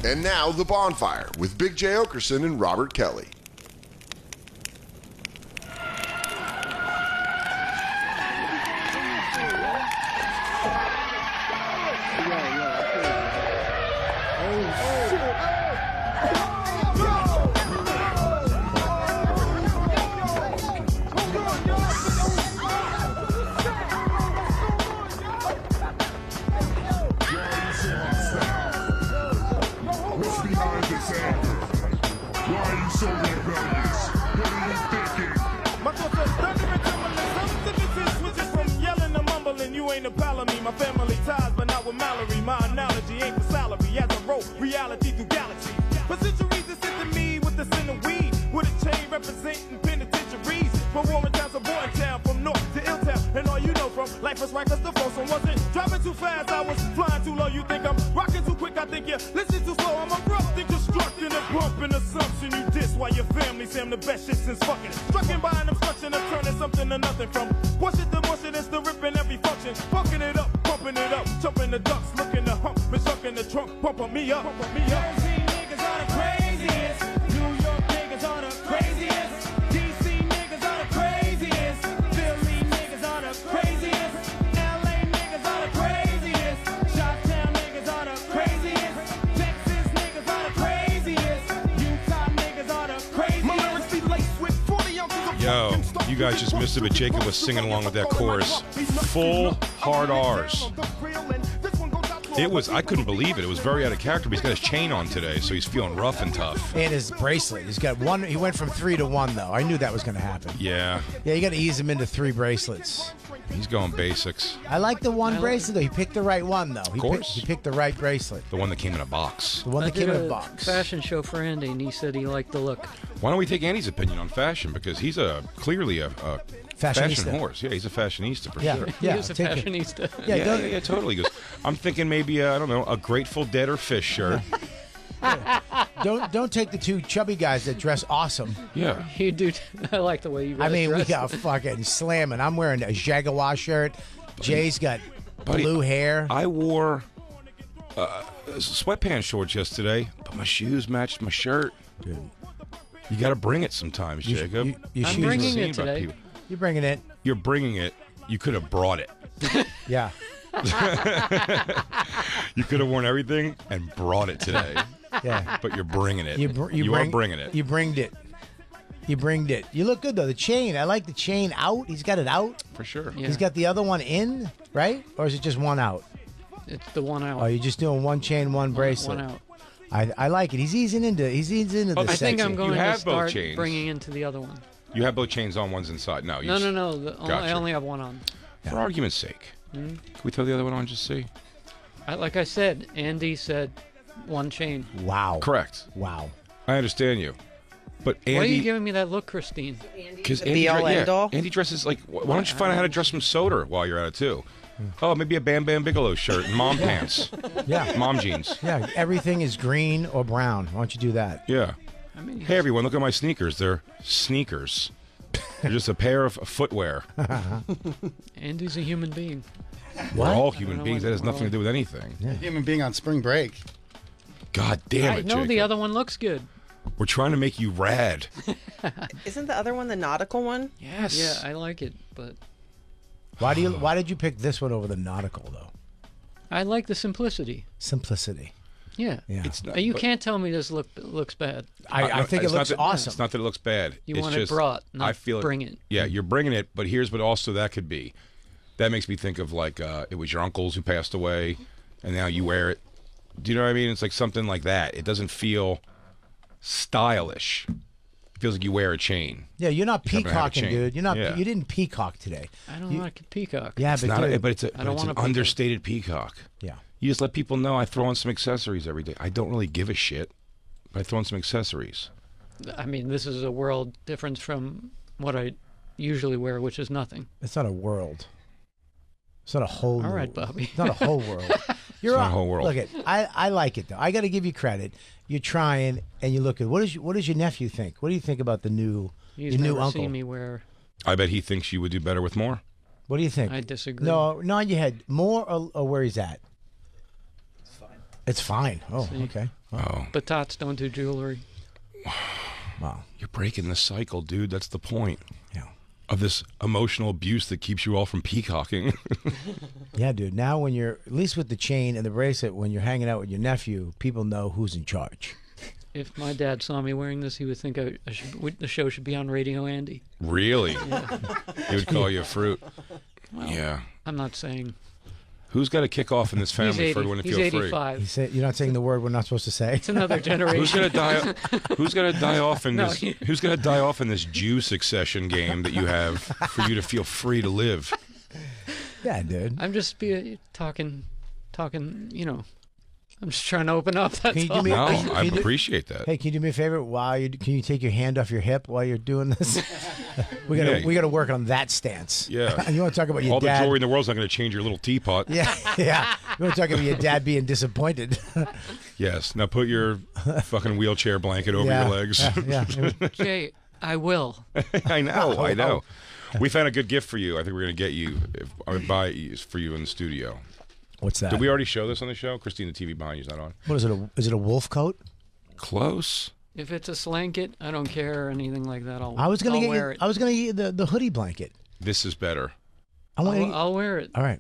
And now, The Bonfire with Big J. Okerson and Robert Kelly. You guys just missed it, but Jacob was singing along with that chorus. Full hard R's. It was, I couldn't believe it. It was very out of character, but he's got his chain on today, so he's feeling rough and tough. And his bracelet. He's got one. He went from 3 to 1, though. I knew that was going to happen. Yeah. Yeah, you got to ease him into 3 bracelets. He's going basics. I like the one bracelet, though. He picked the right one, though. Of course. He picked the right bracelet. The one that came in a box. The one that came in a box. Fashion show for Andy, and he said he liked the look. Why don't we take Andy's opinion on fashion? Because he's clearly a fashion horse. Yeah, he's a fashionista for sure. Yeah, he's a fashionista. Yeah, totally. He goes, I'm thinking maybe, I don't know, a Grateful Dead or Fish shirt. Don't take the 2 chubby guys that dress awesome. Yeah. You do. I like the way you guys I mean, dress. we got fucking slamming. I'm wearing a Jaguar shirt. Jay's got blue hair. I wore sweatpants shorts yesterday, but my shoes matched my shirt. Dude. You got to bring it sometimes, Jacob. I'm bringing it today. You're bringing it. You're bringing it. You could have brought it. Yeah. You could have worn everything and brought it today. Yeah. But you're bringing it. You are bringing it. You bringed it. You bringed it. You look good, though. The chain. I like the chain out. He's got it out. For sure. Yeah. He's got the other one in, right? Or is it just one out? It's the one out. Oh, you're just doing one chain, one bracelet. One out. I like it. He's easing into the I think sexy. I'm going You to have both start chains. bringing into the other one. You have both chains on, one's inside. No. No. Gotcha. I only have one on. For argument's sake. Can we throw the other one on just see? Like I said, Andy said one chain. Wow. Correct. Wow. I understand you. But Andy... Why are you giving me that look, Christine? Because Andy dresses like... Why don't you find out how to dress some soda while you're at it, too? Oh, maybe a Bam Bam Bigelow shirt and mom pants. Yeah. Mom jeans. Yeah, everything is green or brown. Why don't you do that? Yeah. Hey, everyone, look at my sneakers. They're sneakers. They're just a pair of footwear. Andy's a human being. We're all human beings. That has nothing to do with anything. Yeah. Human being on spring break. God damn it, I know Jacob. the other one looks good. We're trying to make you rad. Isn't the other one the nautical one? Yes. Yeah, I like it, but Why did you pick this one over the nautical, though? I like the simplicity. Simplicity. Yeah. It's not, You can't tell me this looks bad. I think it it's not looks that- awesome. It's not that it looks bad. You it's want just, it brought, not I feel bring it. Yeah, you're bringing it, but here's what also that could be. That makes me think of like it was your uncles who passed away, and now you wear it. Do you know what I mean? It's like something like that. It doesn't feel stylish. It feels like you wear a chain. Yeah, you're not You happen to have a peacocking, chain. dude. You're not. Yeah. You didn't peacock today. I don't like a peacock. Yeah, It's but not, dude, but it's, I don't it's want an a peacock. understated peacock. yeah. You just let people know I throw on some accessories every day. I don't really give a shit, but I throw on some accessories. I mean, this is a world difference from what I usually wear, which is nothing. It's not a world. It's not a whole. All right, Bobby. It's not a whole world. You're not a whole world. Look at. I like it though. I got to give you credit. You're trying, and you look at what does your nephew think? What do you think about the new He's your new never uncle? seen me wear. I bet he thinks you would do better with more. What do you think? I disagree. No, nod your head. More or where he's at. It's fine. Oh, See? okay. Oh, But tots don't do jewelry. Wow. you're breaking the cycle, dude. That's the point Yeah. of this emotional abuse that keeps you all from peacocking. Yeah, dude. Now when you're, at least with the chain and the bracelet, when you're hanging out with your nephew, people know who's in charge. If my dad saw me wearing this, he would think the show should be on Radio Andy. Really? He would call you a fruit. Well, Yeah. I'm not saying. Who's got to kick off in this family for everyone to he's feel free? 85. You say, you're not saying the word we're not supposed to say. It's another generation. Who's gonna die? Who's gonna die off in No, this? Who's gonna die off in this Jew succession game that you have for you to feel free to live? Yeah, dude. I'm just talking. You know, I'm just trying to open up. That's Can you do all. me- No, Can you- I can you do- appreciate that. Hey, can you do me a favor? Can you take your hand off your hip while you're doing this? we gotta work on that stance. Yeah. You want to talk about your All the dad? jewelry in the world's not going to change your little teapot. Yeah, yeah. You want to talk about your dad being disappointed? Yes. Now put your fucking wheelchair blanket over Yeah, your legs. Yeah. Jay, I will. I know. We found a good gift for you. I think we're going to get you, buy it for you in the studio. What's that? Did we already show this on the show? Christine, the TV behind you's not on. What is it? Is it a wolf coat? Close. If it's a slanket, I don't care or anything like that. I was gonna I'll get wear you. it. I was gonna get you the hoodie blanket. This is better. I'll wear it. All right.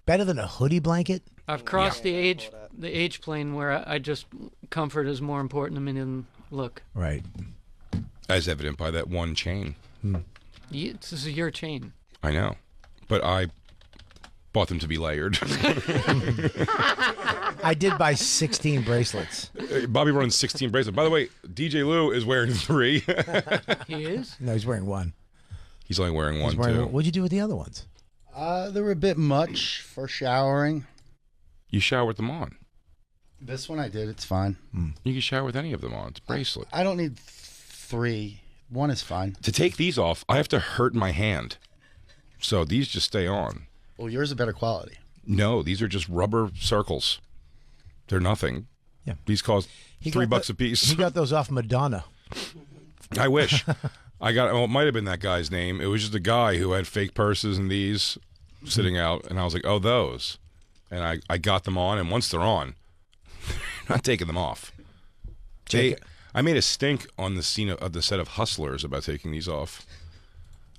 Better than a hoodie blanket. I've crossed the age plane where I just comfort is more important to me than look. Right. As evident by that one chain. This is your chain. I know. But I bought them to be layered. I did buy 16 bracelets. Bobby runs 16 bracelets. By the way, DJ Lou is wearing 3. He is? No, he's wearing one. He's only wearing one, He's wearing too. one. What'd you do with the other ones? They were a bit much for showering. You shower with them on. This one I did. It's fine. You can shower with any of them on. It's a bracelet. I don't need 3. One is fine. To take these off, I have to hurt my hand. So these just stay on. Well, yours is better quality. No, these are just rubber circles. They're nothing. Yeah. These cost $3 a piece. He got those off Madonna. I wish. Well, it might have been that guy's name. It was just a guy who had fake purses and these sitting out, and I was like, oh, those. And I got them on, and once they're on, not taking them off. I made a stink on the scene of the set of Hustlers about taking these off.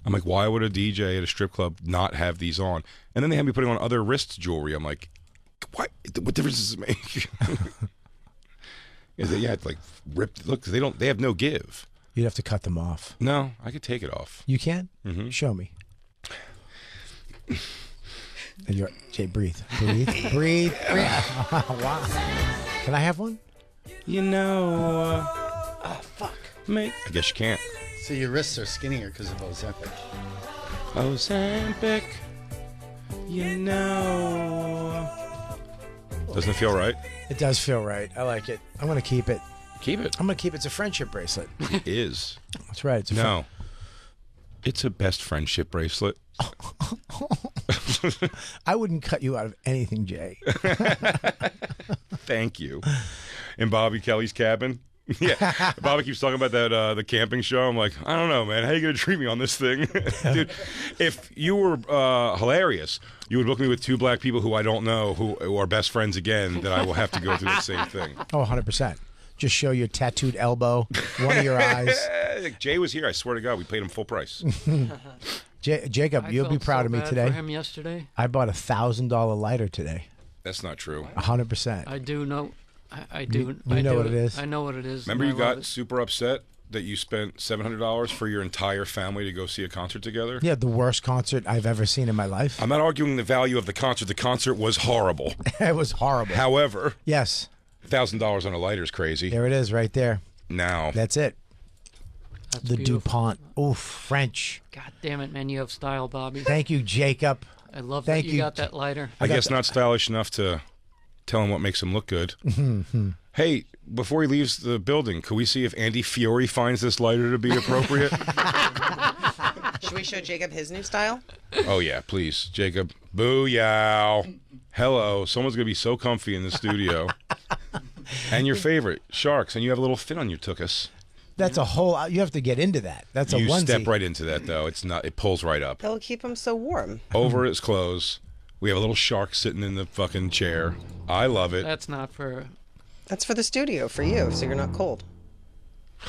I'm like, why would a DJ at a strip club not have these on? And then they had me putting on other wrist jewelry. I'm like, what difference does it make? Is that you had to like rip? Look, they have no give. You'd have to cut them off. No, I could take it off. You can? Mm-hmm. Show me. And you're Jay, breathe. Breathe. Wow. Can I have one? You know. Oh fuck. I guess you can't. So your wrists are skinnier because of Ozempic. Ozempic. You know. Doesn't it feel right? It does feel right. I like it. I'm gonna keep it. Keep it. I'm gonna keep it. It's a friendship bracelet. It is. That's right. It's a No. It's a best friendship bracelet. I wouldn't cut you out of anything, Jay. Thank you. In Bobby Kelly's cabin. Yeah, Bobby keeps talking about that the camping show. I'm like, I don't know, man. How you gonna treat me on this thing, dude? If you were hilarious, you would book me with 2 black people who I don't know who are best friends again. That I will have to go through the same thing. Oh, 100%. Just show your tattooed elbow, one of your eyes. Jay was here. I swear to God, we paid him full price. Jacob, I you'll be felt proud so of me bad today. For him yesterday. I bought a $1,000 lighter today. That's not true. 100%. I do know. I do. You know what it is. I know what it is. Remember, and you I love got it. super upset that you spent $700 for your entire family to go see a concert together. Yeah, the worst concert I've ever seen in my life. I'm not arguing the value of the concert. The concert was horrible. It was horrible. However, Yes, $1,000 on a lighter is crazy. there it is right there. Now, That's it. That's The beautiful. DuPont. Oof, French. God damn it, man! You have style, Bobby. Thank you, Jacob. I love Thank that you. you got that lighter. I got guess not stylish enough to tell him what makes him look good. Hey, before he leaves the building, could we see if Andy Fiore finds this lighter to be appropriate? Should we show Jacob his new style? Oh, yeah, please. Jacob. Booyah. Hello. Someone's going to be so comfy in the studio. And your favorite, sharks. And you have a little fin on your tuchus. That's a whole. You have to get into that. That's a You onesie. step right into that, though. It's not. It pulls right up. It'll keep him so warm. Over his clothes, We have a little shark sitting in the fucking chair. I love it. That's not for. That's for the studio, for you, so you're not cold.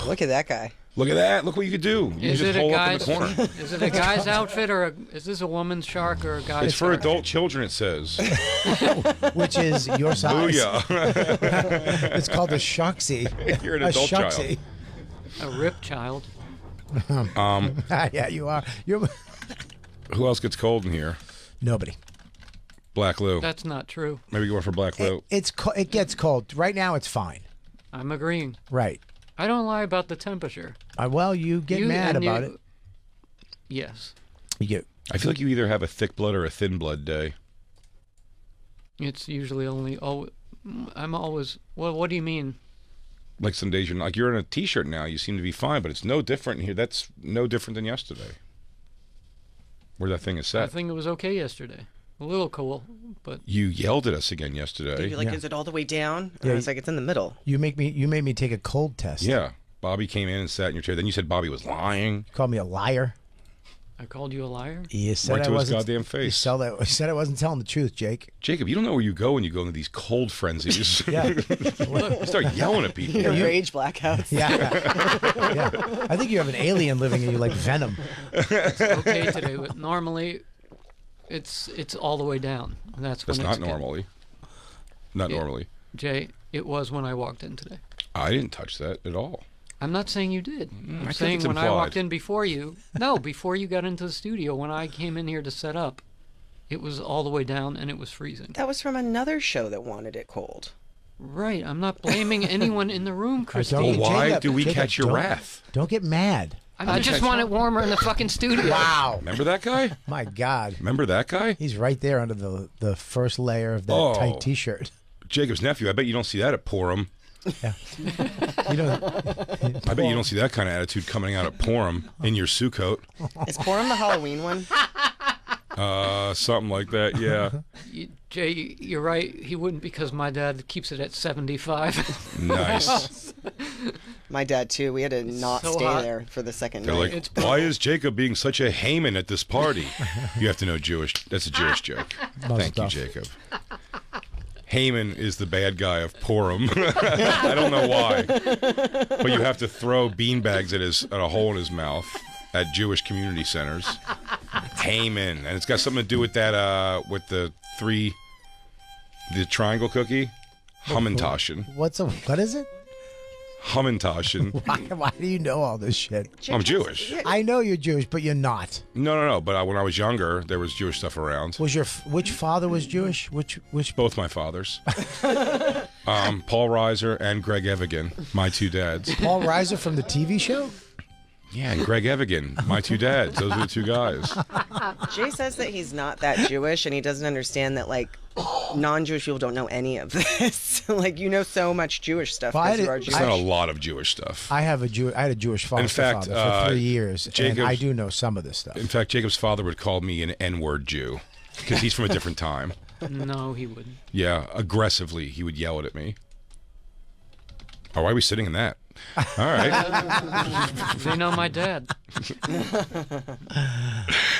Look at that guy. Look at that. Look what you could do. You Is can it just a hole up in guy's? the corner. Is it a guy's outfit or is this a woman's shark or a guy's? It's for shark? adult children, it says. Which is your size. Booyah. It's called a sharksy. You're an A adult child. sharksy. A rip child. Yeah, you are. You're Who else gets cold in here? nobody. Black Lou. That's not true. Maybe go for Black Lou. It gets cold. Right now, it's fine. I'm agreeing. Right. I don't lie about the temperature. Well, you get mad and about it. Yes. You get. I feel like you either have a thick blood or a thin blood day. It's usually only. Oh, I'm always. Well, what do you mean? Like some days you're in a t-shirt now. You seem to be fine, but it's no different here. That's no different than yesterday. Where that thing is I set. think it was okay yesterday. A little cool, but You yelled at us again yesterday. You're like, Yeah. is it all the way down? And Yeah, I was like, it's in the middle. You made me take a cold test. Yeah. Bobby came in and sat in your chair. Then you said Bobby was lying. You called me a liar. I called you a liar. You said Right I to his wasn't. goddamn face. You said I wasn't telling the truth, Jake. Jacob, you don't know where you go when you go into these cold frenzies. Yeah. You start yelling at people. Your rage blackouts. Yeah. Yeah. I think you have an alien living in you like Venom. It's okay today, but normally, it's all the way down. And that's when That's it's not normally. Not Yeah. normally. Jay, it was when I walked in today. I didn't touch that at all. I'm not saying you did. I I'm think saying it's when I implied. walked in before you. No, before you got into the studio, when I came in here to set up, it was all the way down and it was freezing. That was from another show that wanted it cold. Right. I'm not blaming anyone in the room, Don't- Christine. Well, why Jacob, do we Jacob, catch your don't- wrath? Don't get mad. I just want it warmer in the fucking studio. Wow. Remember that guy? My God. Remember that guy? He's right there under the first layer of that Oh. tight T-shirt. Jacob's nephew. I bet you don't see that at Purim. Yeah. You know, I bet you don't see that kind of attitude coming out at Purim in your Sukkot. Is Purim the Halloween one? Something like that, yeah. Jay, you're right. He wouldn't because my dad keeps it at 75. Nice. My dad too. We had to not so stay hot. there for the second They're night. like, why is Jacob being such a Haman at this party? You have to know Jewish. That's a Jewish joke. Thank you, stuff. Jacob. Haman is the bad guy of Purim. I don't know why, but you have to throw beanbags at a hole in his mouth at Jewish community centers. Haman, and it's got something to do with that with the triangle cookie, Hamantaschen. what is it? Hamantaschen. Why do you know all this shit? I'm Jewish. I know you're Jewish, but you're not. No. But when I was younger, there was Jewish stuff around. Was which father was Jewish? Which Both my fathers. Paul Reiser and Greg Evigan, my two dads. Paul Reiser from the TV show? Yeah, and Greg Evigan, my two dads. Those are the two guys. Jay says that he's not that Jewish, and he doesn't understand that like non-Jewish people don't know any of this. Like you know so much Jewish stuff Well, I because you did- are It's Jewish. not a lot of Jewish stuff. I had a Jewish foster fact, father for 3 years, and Jacob's- I do know some of this stuff. In fact, Jacob's father would call me an N-word Jew because he's from a different time. No, he wouldn't. Yeah, aggressively, he would yell it at me. Oh, why are we sitting in that? All right. They know my dad.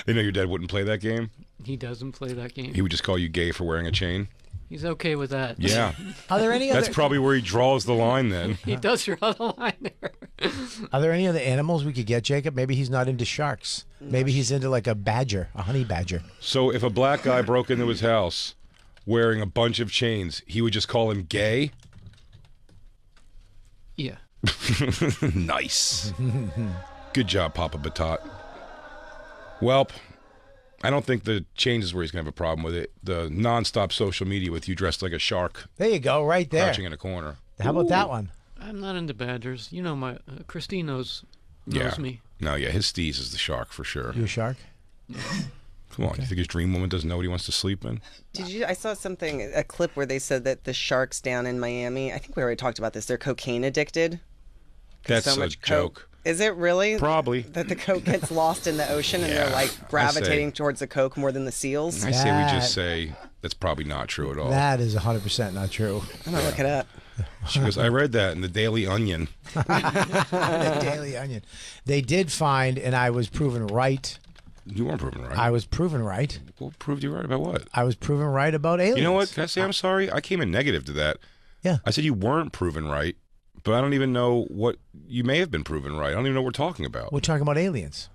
They know your dad wouldn't play that game? He doesn't play that game. He would just call you gay for wearing a chain? He's okay with that. Yeah. Are there any That's other probably where he draws the line then. He does draw the line there. Are there any other animals we could get, Jacob? Maybe he's not into sharks. Maybe he's into like a badger, a honey badger. So if a black guy broke into his house wearing a bunch of chains, he would just call him gay? Yeah. Nice. Good job, Papa Batat. Welp, I don't think the chains is where he's going to have a problem with it. The nonstop social media with you dressed like a shark There you go, right there. crouching in a corner. How about that one? I'm not into badgers. You know, my Christine knows Yeah. me. No, yeah, his steez is the shark for sure. You a shark? Come on, you think his dream woman doesn't know what he wants to sleep in? Did you? I saw a clip where they said that the sharks down in Miami. I think we already talked about this. They're cocaine addicted. 'Cause That's so a much joke. Is it really? Probably. That the coke gets lost in the ocean and they're Yeah, like gravitating towards the coke more than the seals. I say we That- just say that's probably not true at all. That is 100% not true. I'm gonna look it up. She goes, I read that in the Daily Onion. The Daily Onion. They did find, and I was proven right You weren't proven right. I was proven right. What proved you right about what? I was proven right about aliens. You know what? Can I say I'm sorry? I came in negative to that. Yeah. I said you weren't proven right, but I don't even know what you may have been proven right. I don't even know what we're talking about. We're talking about aliens.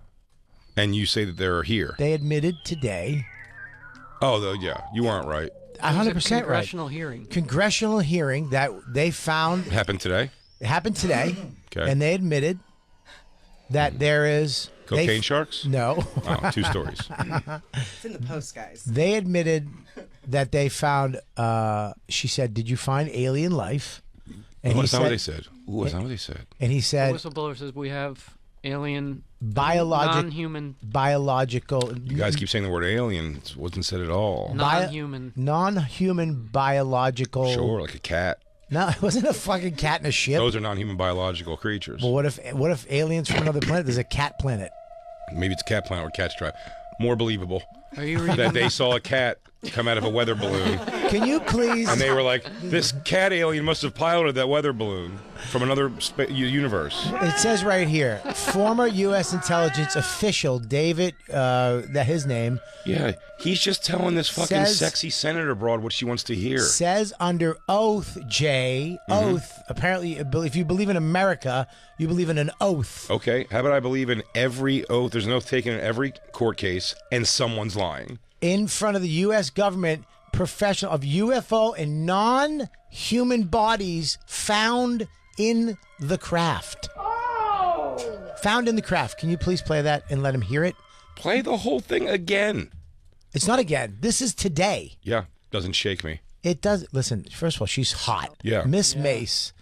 And you say that they're here. They admitted today. Oh, yeah. You weren't right. 100% right. Congressional hearing. Congressional hearing that they found. It happened today? It happened today. Okay. And they admitted that there is. Cocaine sharks? No. Oh, 2 stories. It's in the post, guys. They admitted that they found. She said, "Did you find alien life?" And That's not what they said. Ooh, that's not what they said. And he said, Whistleblower says we have alien, non-human, biological. You guys keep saying the word alien. It wasn't said at all. Non-human biological. Sure, like a cat. No, it wasn't a fucking cat in a ship. Those are non-human biological creatures. Well, what if aliens from another planet? There's a cat planet. Maybe it's a cat planet where cats drive. More believable. Are you reading? That they saw a cat come out of a weather balloon. Can you please? And they were like, this cat alien must have piloted that weather balloon from another universe. It says right here, former U.S. intelligence official David, his name. Yeah, he's just telling this fucking sexy senator broad what she wants to hear. Says under oath, Jay, oath. Apparently, if you believe in America, you believe in an oath. Okay, how about I believe in every oath? There's an oath taken in every court case, and someone's lying. In front of the U.S. government, professional of UFO and non-human bodies found in the craft. Found in the craft. Can you please play that and let him hear it? Play the whole thing again. It's not again. This is today. Yeah, doesn't shake me. It does. Listen, first of all, she's hot. Yeah. Miss Mace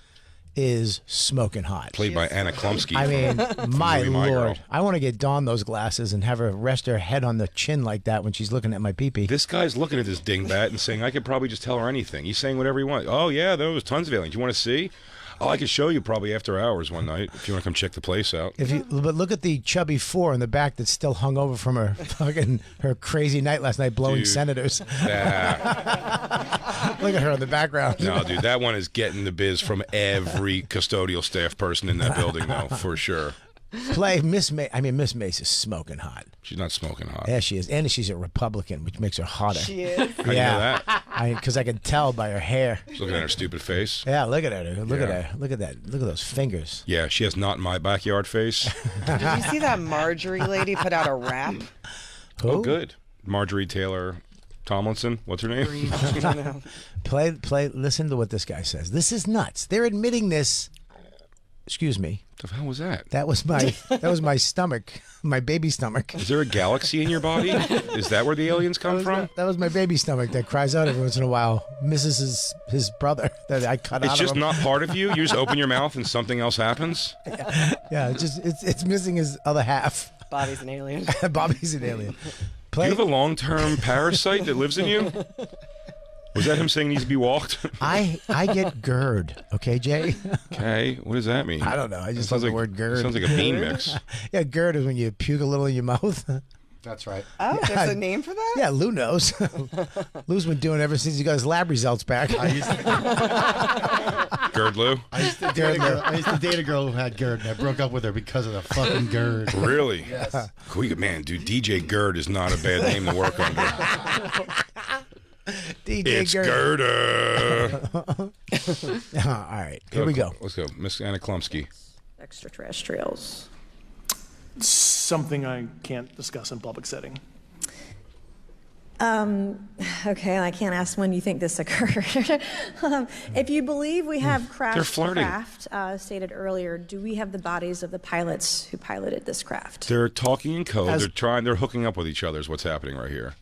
is smoking hot. Played by Anna Klumsky. I mean, my movie My Lord. Girl. I want to get Dawn those glasses and have her rest her head on the chin like that when she's looking at my pee-pee. This guy's looking at this dingbat and saying, I could probably just tell her anything. He's saying whatever he wants. Oh, yeah, there was tons of aliens. You want to see? Oh, I could show you probably after hours one night if you want to come check the place out. But look at the chubby 4 in the back that's still hung over from her her crazy night last night blowing Dude. senators. Yeah. Look at her in the background. No, dude, that one is getting the biz from every custodial staff person in that building, though, for sure. Play Miss Mace. I mean, Miss Mace is smoking hot. She's not smoking hot. Yeah, she is. And she's a Republican, which makes her hotter. She is. How do you know that? Because I can tell by her hair. She's looking at her stupid face. Yeah, look at her. Look at Yeah. her. Look at that. Look at those fingers. Yeah, she has not in my backyard face. Did you see that Marjorie lady put out a rap? Who? Oh, good. Marjorie Taylor Tomlinson. What's her name? Play. Listen to what this guy says. This is nuts. They're admitting this. Excuse me. What the hell was that? That was my stomach, my baby stomach. Is there a galaxy in your body? Is that where the aliens come from? That was my baby stomach that cries out every once in a while. Misses his brother that I cut out. It's just of him. not part of you. You just open your mouth and something else happens. Yeah, it's missing his other half. Bobby's an alien. Bobby's an alien. Do you have a long-term parasite that lives in you? Was that him saying he needs to be walked? I get GERD. Okay, Jay. Okay, what does that mean? I don't know. I just love the word GERD. Sounds like a bean mix. Yeah, GERD is when you puke a little in your mouth. That's right. Oh, there's a name for that? Yeah, Lou knows. Lou's been doing it ever since he got his lab results back. GERD Lou? I used to date a girl who had GERD, and I broke up with her because of the fucking GERD. Really? Yes. Man, dude, DJ GERD is not a bad name to work under. DJ It's GERD. Gerda. All right, here we go. Let's go. Miss Anna Klumsky. Extraterrestrials. Something I can't discuss in public setting. Okay, I can't ask when you think this occurred. If you believe we have They're flirting. craft stated earlier, do we have the bodies of the pilots who piloted this craft? They're talking in code. They're hooking up with each other is what's happening right here.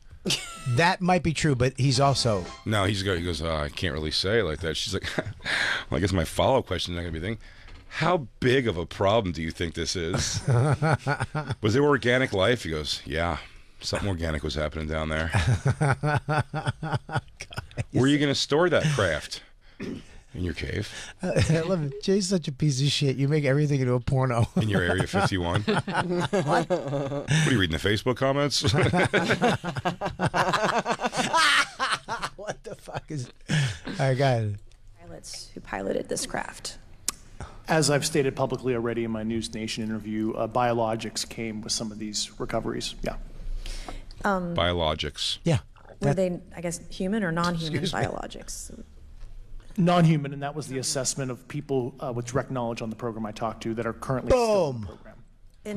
That might be true, but he's also. No, he goes, I can't really say it like that. She's like, well, I guess my follow-up question is not going to be thinking, how big of a problem do you think this is? Was there organic life? He goes, yeah, something organic was happening down there. Where are you going to store that craft? In your cave. I love it. Jay's such a piece of shit. You make everything into a porno. In your Area 51. What are you reading, the Facebook comments? What the fuck is... All right, go ahead. Pilots who piloted this craft. As I've stated publicly already in my News Nation interview, biologics came with some of these recoveries. Yeah. Biologics. Yeah. Were they, I guess, human or non-human biologics? Non-human, and that was the assessment of people with direct knowledge on the program I talked to that are currently still in the program.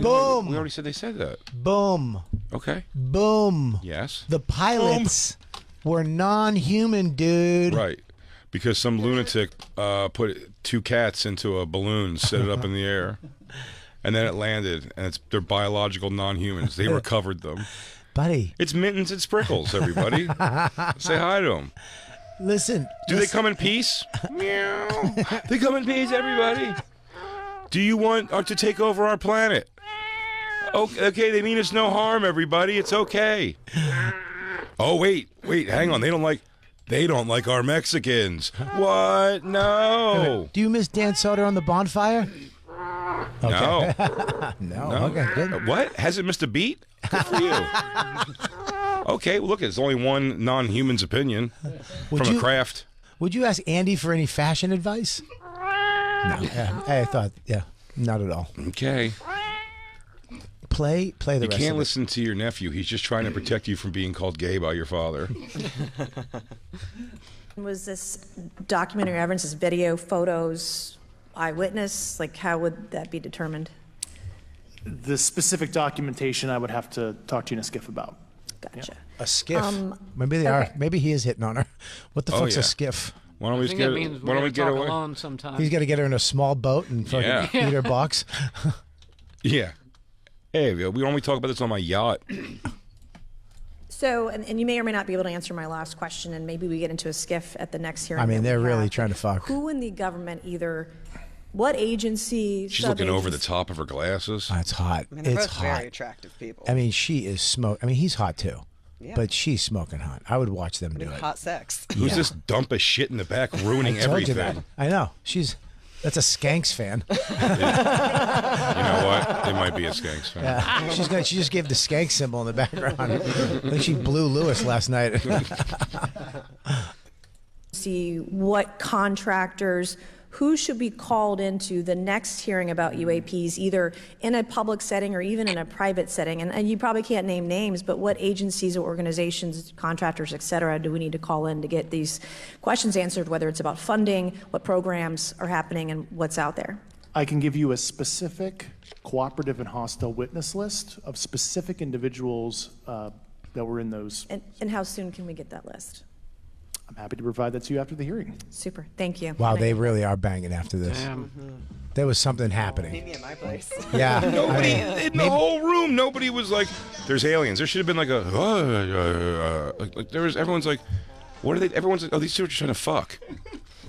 Boom. We already said they said that. Boom. Okay. Boom. Yes. The pilots were non-human, dude. Right. Because some lunatic put 2 cats into a balloon, set it up in the air, and then it landed, and they're biological non-humans. They recovered them. Buddy. It's Mittens and Sprinkles, everybody. Say hi to them. Listen. Do they come in peace? Meow. They come in peace, everybody. Do you want to take over our planet? Okay, they mean us no harm, everybody. It's okay. Oh, wait, hang on. They don't like our Mexicans. What? No. Do you miss Dan Soder on the Bonfire? No. No. Okay, good. What? Hasn't missed a beat? Good for you. Okay, well, look, it's only one non-human's opinion from a craft. Would you ask Andy for any fashion advice? No. Yeah, I thought, not at all. Okay. Play the rest of it. You can't listen to your nephew. He's just trying to protect you from being called gay by your father. Was this documentary evidence, this video, photos, eyewitness? Like, how would that be determined? The specific documentation I would have to talk to you in a skiff about. Gotcha. A skiff. Maybe they are. Maybe he is hitting on her. What the fuck's yeah. a skiff? Why don't we just get? Why don't we get away? Alone sometime. He's got to get her in a small boat and fucking eat her box. Yeah. Hey, why don't we talk about this on my yacht? So, and you may or may not be able to answer my last question, and maybe we get into a skiff at the next hearing. I mean, that we they're really have. trying to fuck. Who in the government, what agency? She's looking over the top of her glasses. It's hot. I mean, they're It's both hot. very attractive people. I mean, she is smoke. I mean, he's hot too. Yeah. But she's smoking hot. I would watch them do it. Hot sex. Who's this dump of shit in the back ruining I told you everything? that. I know. That's a Skanks fan. You know what? It might be a Skanks fan. Yeah. She just gave the Skank symbol in the background. I think she blew Lewis last night. See what contractors, who should be called into the next hearing about UAPs, either in a public setting or even in a private setting. And you probably can't name names, but what agencies or organizations, contractors, et cetera, do we need to call in to get these questions answered, whether it's about funding, what programs are happening, and what's out there? I can give you a specific cooperative and hostile witness list of specific individuals that were in those. And how soon can we get that list? I'm happy to provide that to you after the hearing. Super. Thank you. Wow, they really are banging after this. Damn. There was something happening. Meet me at my place. Yeah. Nobody in the whole room. Nobody was like, "There's aliens." There should have been like a like there was. Everyone's like, "What are they?" Everyone's like, "Oh, these two are just trying to fuck."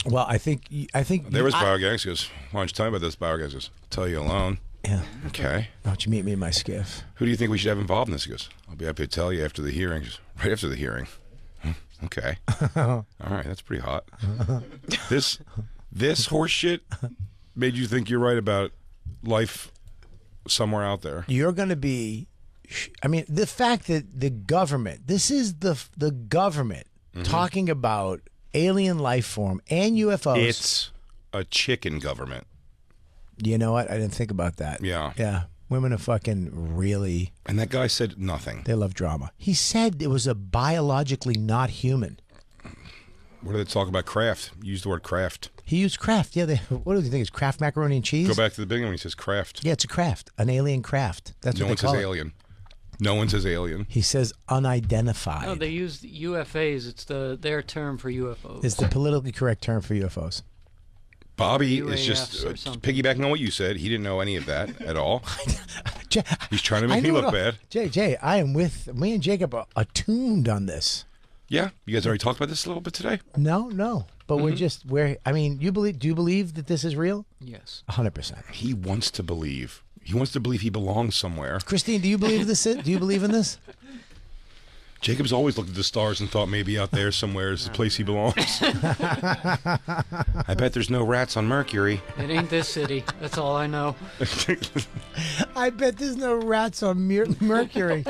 Well, I think There was Biogas. He goes, "Why don't you tell me about this?" Biogas goes, "I'll tell you alone." Yeah. Okay. Why don't you meet me in my skiff? Who do you think we should have involved in this? He goes, "I'll be happy to tell you after the hearing." He goes, right after the hearing. Okay. All right, that's pretty hot. This horse shit made you think you're right about life somewhere out there. You're going to be. I mean, the fact that the government. This is the government talking about alien life form and UFOs. It's a chicken government. You know what? I didn't think about that. Yeah. Yeah. Women are fucking really. And that guy said nothing. They love drama. He said it was a biologically not human. What do they talk about? Craft. Use the word craft. He used craft. Yeah. What do you think? It's craft macaroni and cheese? Go back to the beginning when he says craft. Yeah, it's a craft. An alien craft. That's No what one they call says it. alien. No one says alien. He says unidentified. No, they use UFAs. It's their term for UFOs. Is the politically correct term for UFOs. Bobby is UAFs just or something. piggybacking on what you said. He didn't know any of that at all. Jay, He's trying to make me look bad. Jay, I am with me and Jacob are attuned on this. Yeah, you guys already talked about this a little bit today. No, but I mean, do you believe that this is real? Yes. 100%. He wants to believe. He wants to believe he belongs somewhere. Christine, do you believe this? Do you believe in this? Jacob's always looked at the stars and thought maybe out there somewhere is the place he belongs. I bet there's no rats on Mercury. It ain't this city. That's all I know. I bet there's no rats on Mercury.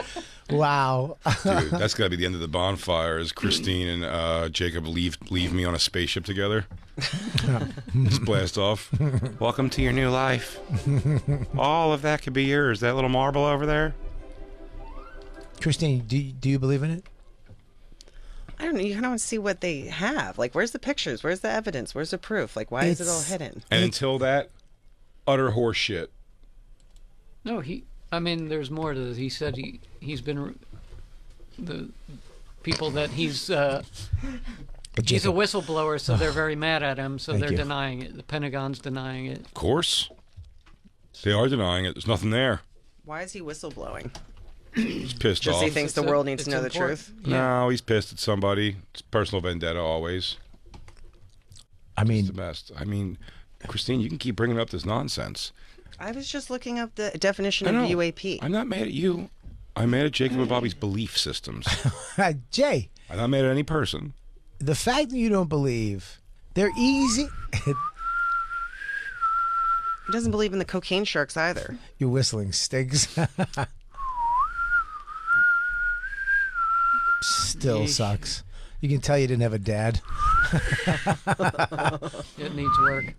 Wow. Dude, that's got to be the end of the bonfire as Christine and Jacob leave me on a spaceship together. Just blast off. Welcome to your new life. All of that could be yours. That little marble over there. Christine, do you believe in it? I don't know. You kind of want to see what they have. Like, where's the pictures? Where's the evidence? Where's the proof? Like, why is it all hidden? And until that, utter horse shit. No, I mean, there's more to this. He said he's been the people that he's a whistleblower, so they're very mad at him. So they're denying it. The Pentagon's denying it. Of course, they are denying it. There's nothing there. Why is he whistleblowing? He's pissed Just off. he thinks the world needs to know the truth. Yeah. No, he's pissed at somebody. It's personal vendetta always. I mean, It's the best. I mean, Christine, you can keep bringing up this nonsense. I was just looking up the definition of UAP. I'm not mad at you. I'm mad at Jacob and Bobby's belief systems. Jay, I'm not mad at any person. the fact that you don't believe, they're easy. He doesn't believe in the cocaine sharks either. Your whistling stinks. Still Yeesh. sucks. You can tell you didn't have a dad. It needs work.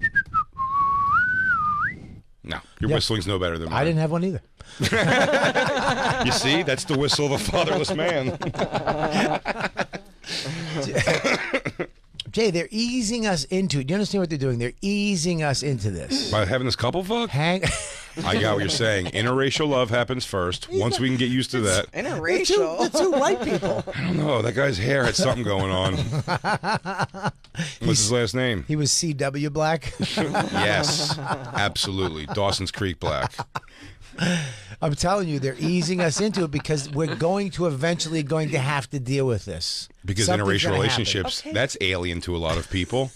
No, your whistling's no better than mine. I didn't have one either. You see, that's the whistle of a fatherless man. Jay, they're easing us into it. Do you understand what they're doing? They're easing us into this. By having this couple fuck? Hang. I got what you're saying. Interracial love happens first. Once we can get used to that. Interracial. The two white people. I don't know. That guy's hair had something going on. What's his last name? He was CW black. Yes, absolutely. Dawson's Creek black. I'm telling you, they're easing us into it because we're eventually going to have to deal with this. Because Something's interracial gonna relationships, Okay. that's alien to a lot of people.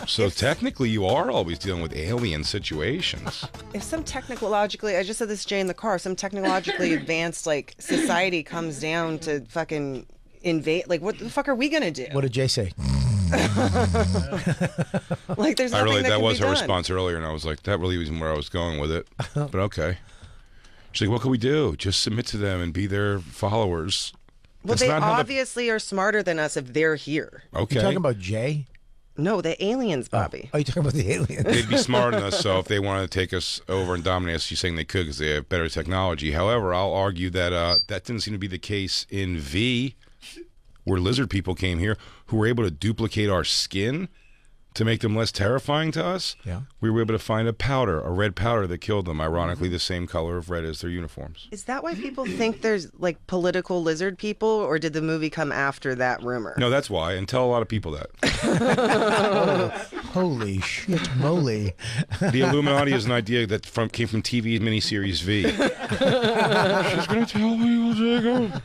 So technically, you are always dealing with alien situations. If some technologically, I just said this, Jay, in the car, some technologically advanced, like, society comes down to fucking invade, like, what the fuck are we gonna do? What did Jay say? Like, there's I nothing really, that can was be her done. response earlier, and I was like, that really wasn't where I was going with it. But okay. She's like, what can we do? Just submit to them and be their followers. Well, That's they not how the- obviously are smarter than us if they're here. Okay. You talking about Jay? No, the aliens, Bobby. Oh, you talking about the aliens? They'd be smarter than us, so if they wanted to take us over and dominate us, she's saying they could because they have better technology. However, I'll argue that that didn't seem to be the case in V, where lizard people came here who were able to duplicate our skin to make them less terrifying to us. Yeah. We were able to find a red powder that killed them, ironically the same color of red as their uniforms. Is that why people think there's, like, political lizard people, or did the movie come after that rumor? No, that's why, and tell a lot of people that. Holy shit, moly! The Illuminati is an idea that came from TV miniseries V. She's going to tell people, Jacob.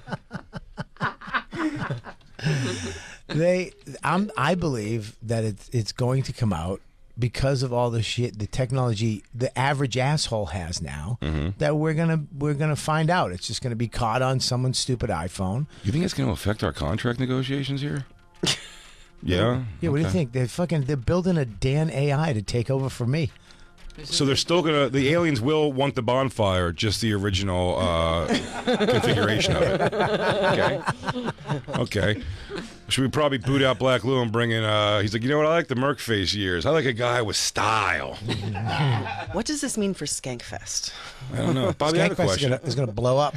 I believe that it's going to come out because of all the shit, the technology, the average asshole has now. That we're gonna find out. It's just gonna be caught on someone's stupid iPhone. You think it's going to affect our contract negotiations here? Yeah. Yeah, what do you Okay. think? They're building a Dan AI to take over for me. So they're still gonna. The aliens will want the bonfire, just the original configuration of it. Okay. Okay. Should we probably boot out Black Lou and bring in? He's like, you know what? I like the Merc face years. I like a guy with style. What does this mean for Skankfest? I don't know. Bobby, I have a Skankfest question. is gonna blow up.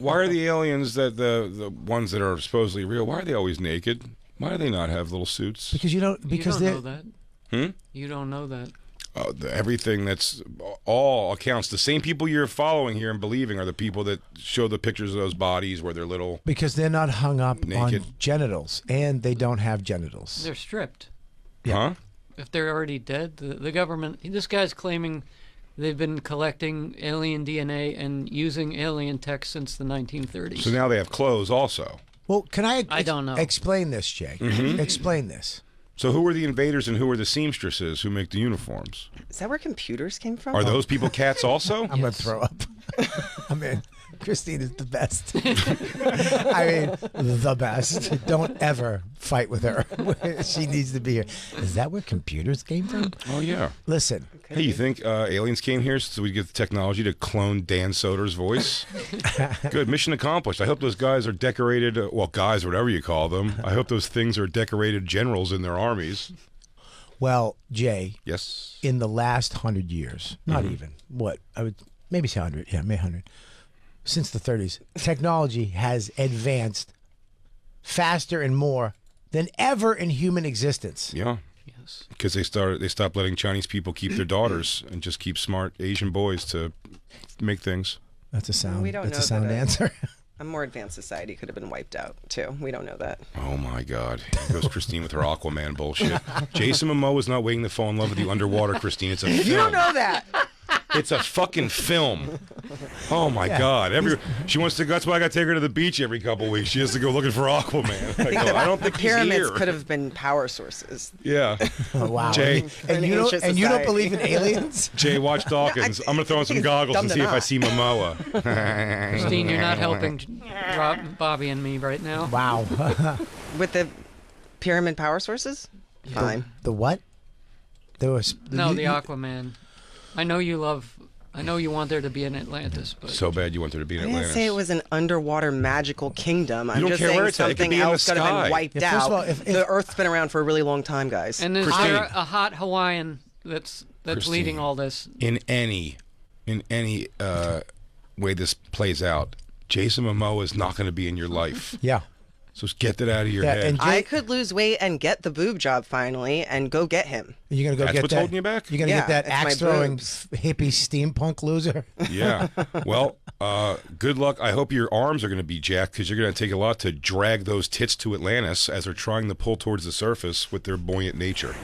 Why are the aliens that the ones that are supposedly real? Why are they always naked? Why do they not have little suits? because you don't. Because you they're. don't know that. You don't know that. Everything that's all accounts. The same people you're following here and believing are the people that show the pictures of those bodies where they're little. Because they're not hung up Naked. on genitals, and they don't have genitals. They're stripped. Huh? If they're already dead, the government. This guy's claiming they've been collecting alien DNA and using alien tech since the 1930s. So now they have clothes also. Well, can I? I don't know. Explain this, Jay. Explain this. So who are the invaders and who are the seamstresses who make the uniforms? Is that where computers came from? Are those people cats also? I'm gonna throw up. I mean, Christine is the best. I mean, the best. Don't ever fight with her. She needs to be here. Is that where computers came from? Oh yeah. Listen, Hey, you think aliens came here so we get the technology to clone Dan Soder's voice? Good, mission accomplished. I hope those guys are decorated, guys, whatever you call them. I hope those things are decorated generals in their armies. well, Jay, Yes. in the last 100 years, not even, what, I would maybe say 100, yeah, maybe 100, since the 30s, technology has advanced faster and more than ever in human existence. Yeah. Yes. Because they stopped letting Chinese people keep their daughters and just keep smart Asian boys to make things. That's a sound. We don't That's know a sound that answer. A more advanced society could have been wiped out too. We don't know that. Oh my God! Here goes Christine with her Aquaman bullshit. Jason Momoa is not waiting to fall in love with you underwater, Christine. It's a film. You don't know that. It's a fucking film. Oh my God! She wants to. That's why I got to take her to the beach every couple weeks. She has to go looking for Aquaman. I don't think he's Pyramids here. could have been power sources. Yeah. Oh, wow. Jay, and you don't believe in aliens? Jay, watch Dawkins. I'm gonna throw on some goggles and see if I see Momoa. Christine, you're not helping Bobby and me right now. Wow. With the pyramid power sources? Fine. The what? There was The Aquaman. I know you want there to be an Atlantis, but So bad you want there to be an I didn't Atlantis. say it was an underwater magical kingdom. I'm don't just care where saying it's at. It could something be in the else could have sky. been wiped Yeah, first out. of all, if- the Earth's been around for a really long time, guys. and is Christine. there a hot Hawaiian that's Christine. leading all this? In any way this plays out, Jason Momoa is not going to be in your life. Yeah. So get that out of your Yeah, head. and I could lose weight and get the boob job finally and go get him. You're gonna go That's get what's that. holding you back? You're gonna Yeah, get that it's my axe throwing boobs. hippie steampunk loser. Yeah. Well, good luck. I hope your arms are going to be jacked because you're going to take a lot to drag those tits to Atlantis as they're trying to pull towards the surface with their buoyant nature.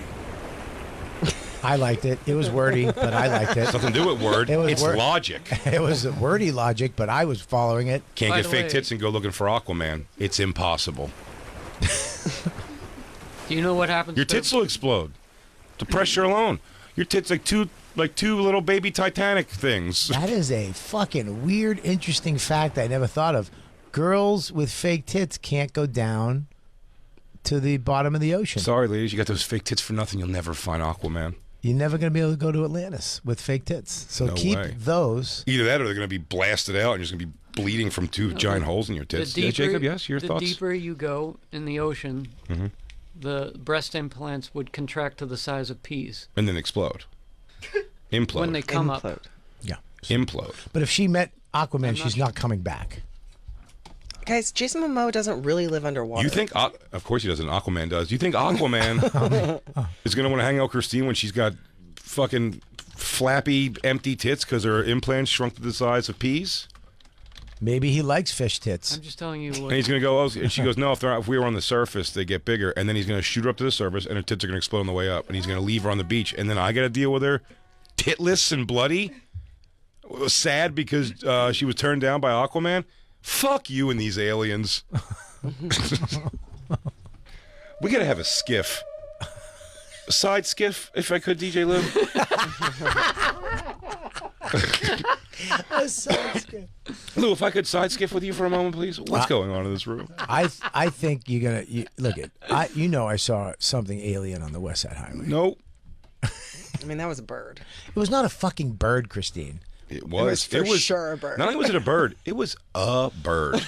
I liked it. It was wordy, but I liked it. Nothing to do with word. It was It's word. logic. It was wordy logic, but I was following it. Can't By get the fake way- tits and go looking for Aquaman. It's impossible. Do you know what happens? Your to- tits will explode. The pressure alone. Your tits like two little baby Titanic things. That is a fucking weird, interesting fact I never thought of. Girls with fake tits can't go down to the bottom of the ocean. Sorry, ladies, you got those fake tits for nothing. You'll never find Aquaman. You're never going to be able to go to Atlantis with fake tits. So No keep way. those. Either that or they're going to be blasted out and you're just going to be bleeding from two giant holes in your tits. Yeah, Jacob, yes? Your the thoughts? deeper you go in the ocean, the breast implants would contract to the size of peas And then explode. Implode. when they come up. Implode. Yeah. Implode. But if she met Aquaman, she's not coming back. Guys, Jason Momoa doesn't really live underwater. You think, of course he doesn't, Aquaman does. You think Aquaman is going to want to hang out with Christine when she's got fucking flappy, empty tits because her implants shrunk to the size of peas? Maybe he likes fish tits. I'm just telling you And what. he's going to go, and she goes, no, if we were on the surface, they get bigger. And then he's going to shoot her up to the surface, and her tits are going to explode on the way up. And he's going to leave her on the beach. And then I got to deal with her titless and bloody, sad because she was turned down by Aquaman. Fuck you and these aliens. We got to have a skiff. A side skiff, if I could, DJ Lou. Lou, if I could side skiff with you for a moment, please. What's going on in this room? I think you're gonna look at. I saw something alien on the West Side Highway. Nope. I mean, that was a bird. It was not a fucking bird, Christine. It was. for sure a bird. Not only was it a bird, it was a bird.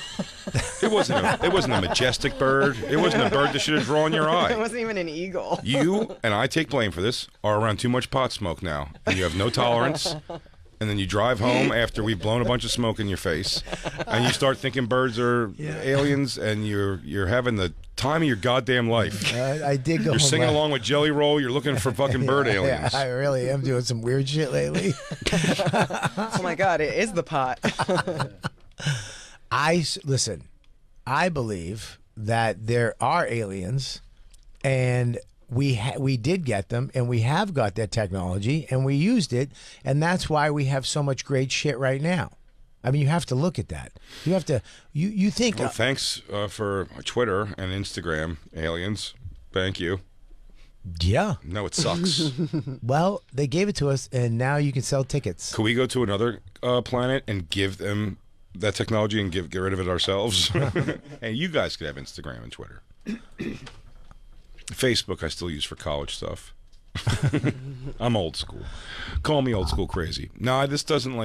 It wasn't a majestic bird. It wasn't a bird that should have drawn your It eye. wasn't even an eagle. You, and I take blame for this, are around too much pot smoke now. And you have no tolerance. And then you drive home after we've blown a bunch of smoke in your face. And you start thinking birds are aliens, and you're having the time of your goddamn life. I did go. You're home singing last- along with Jelly Roll. You're looking for fucking bird Yeah, aliens. I really am doing some weird shit lately. Oh my God, it is the pot. Listen. I believe that there are aliens, and we did get them, and we have got that technology, and we used it, and that's why we have so much great shit right now. I mean, you have to look at that. You have to. You think. Well, thanks for Twitter and Instagram, aliens. Thank you. Yeah. No, it sucks. Well, they gave it to us, and now you can sell tickets. Could we go to another planet and give them that technology and get rid of it ourselves? And you guys could have Instagram and Twitter. Facebook I still use for college stuff. I'm old school. Call me old school crazy. No, this doesn't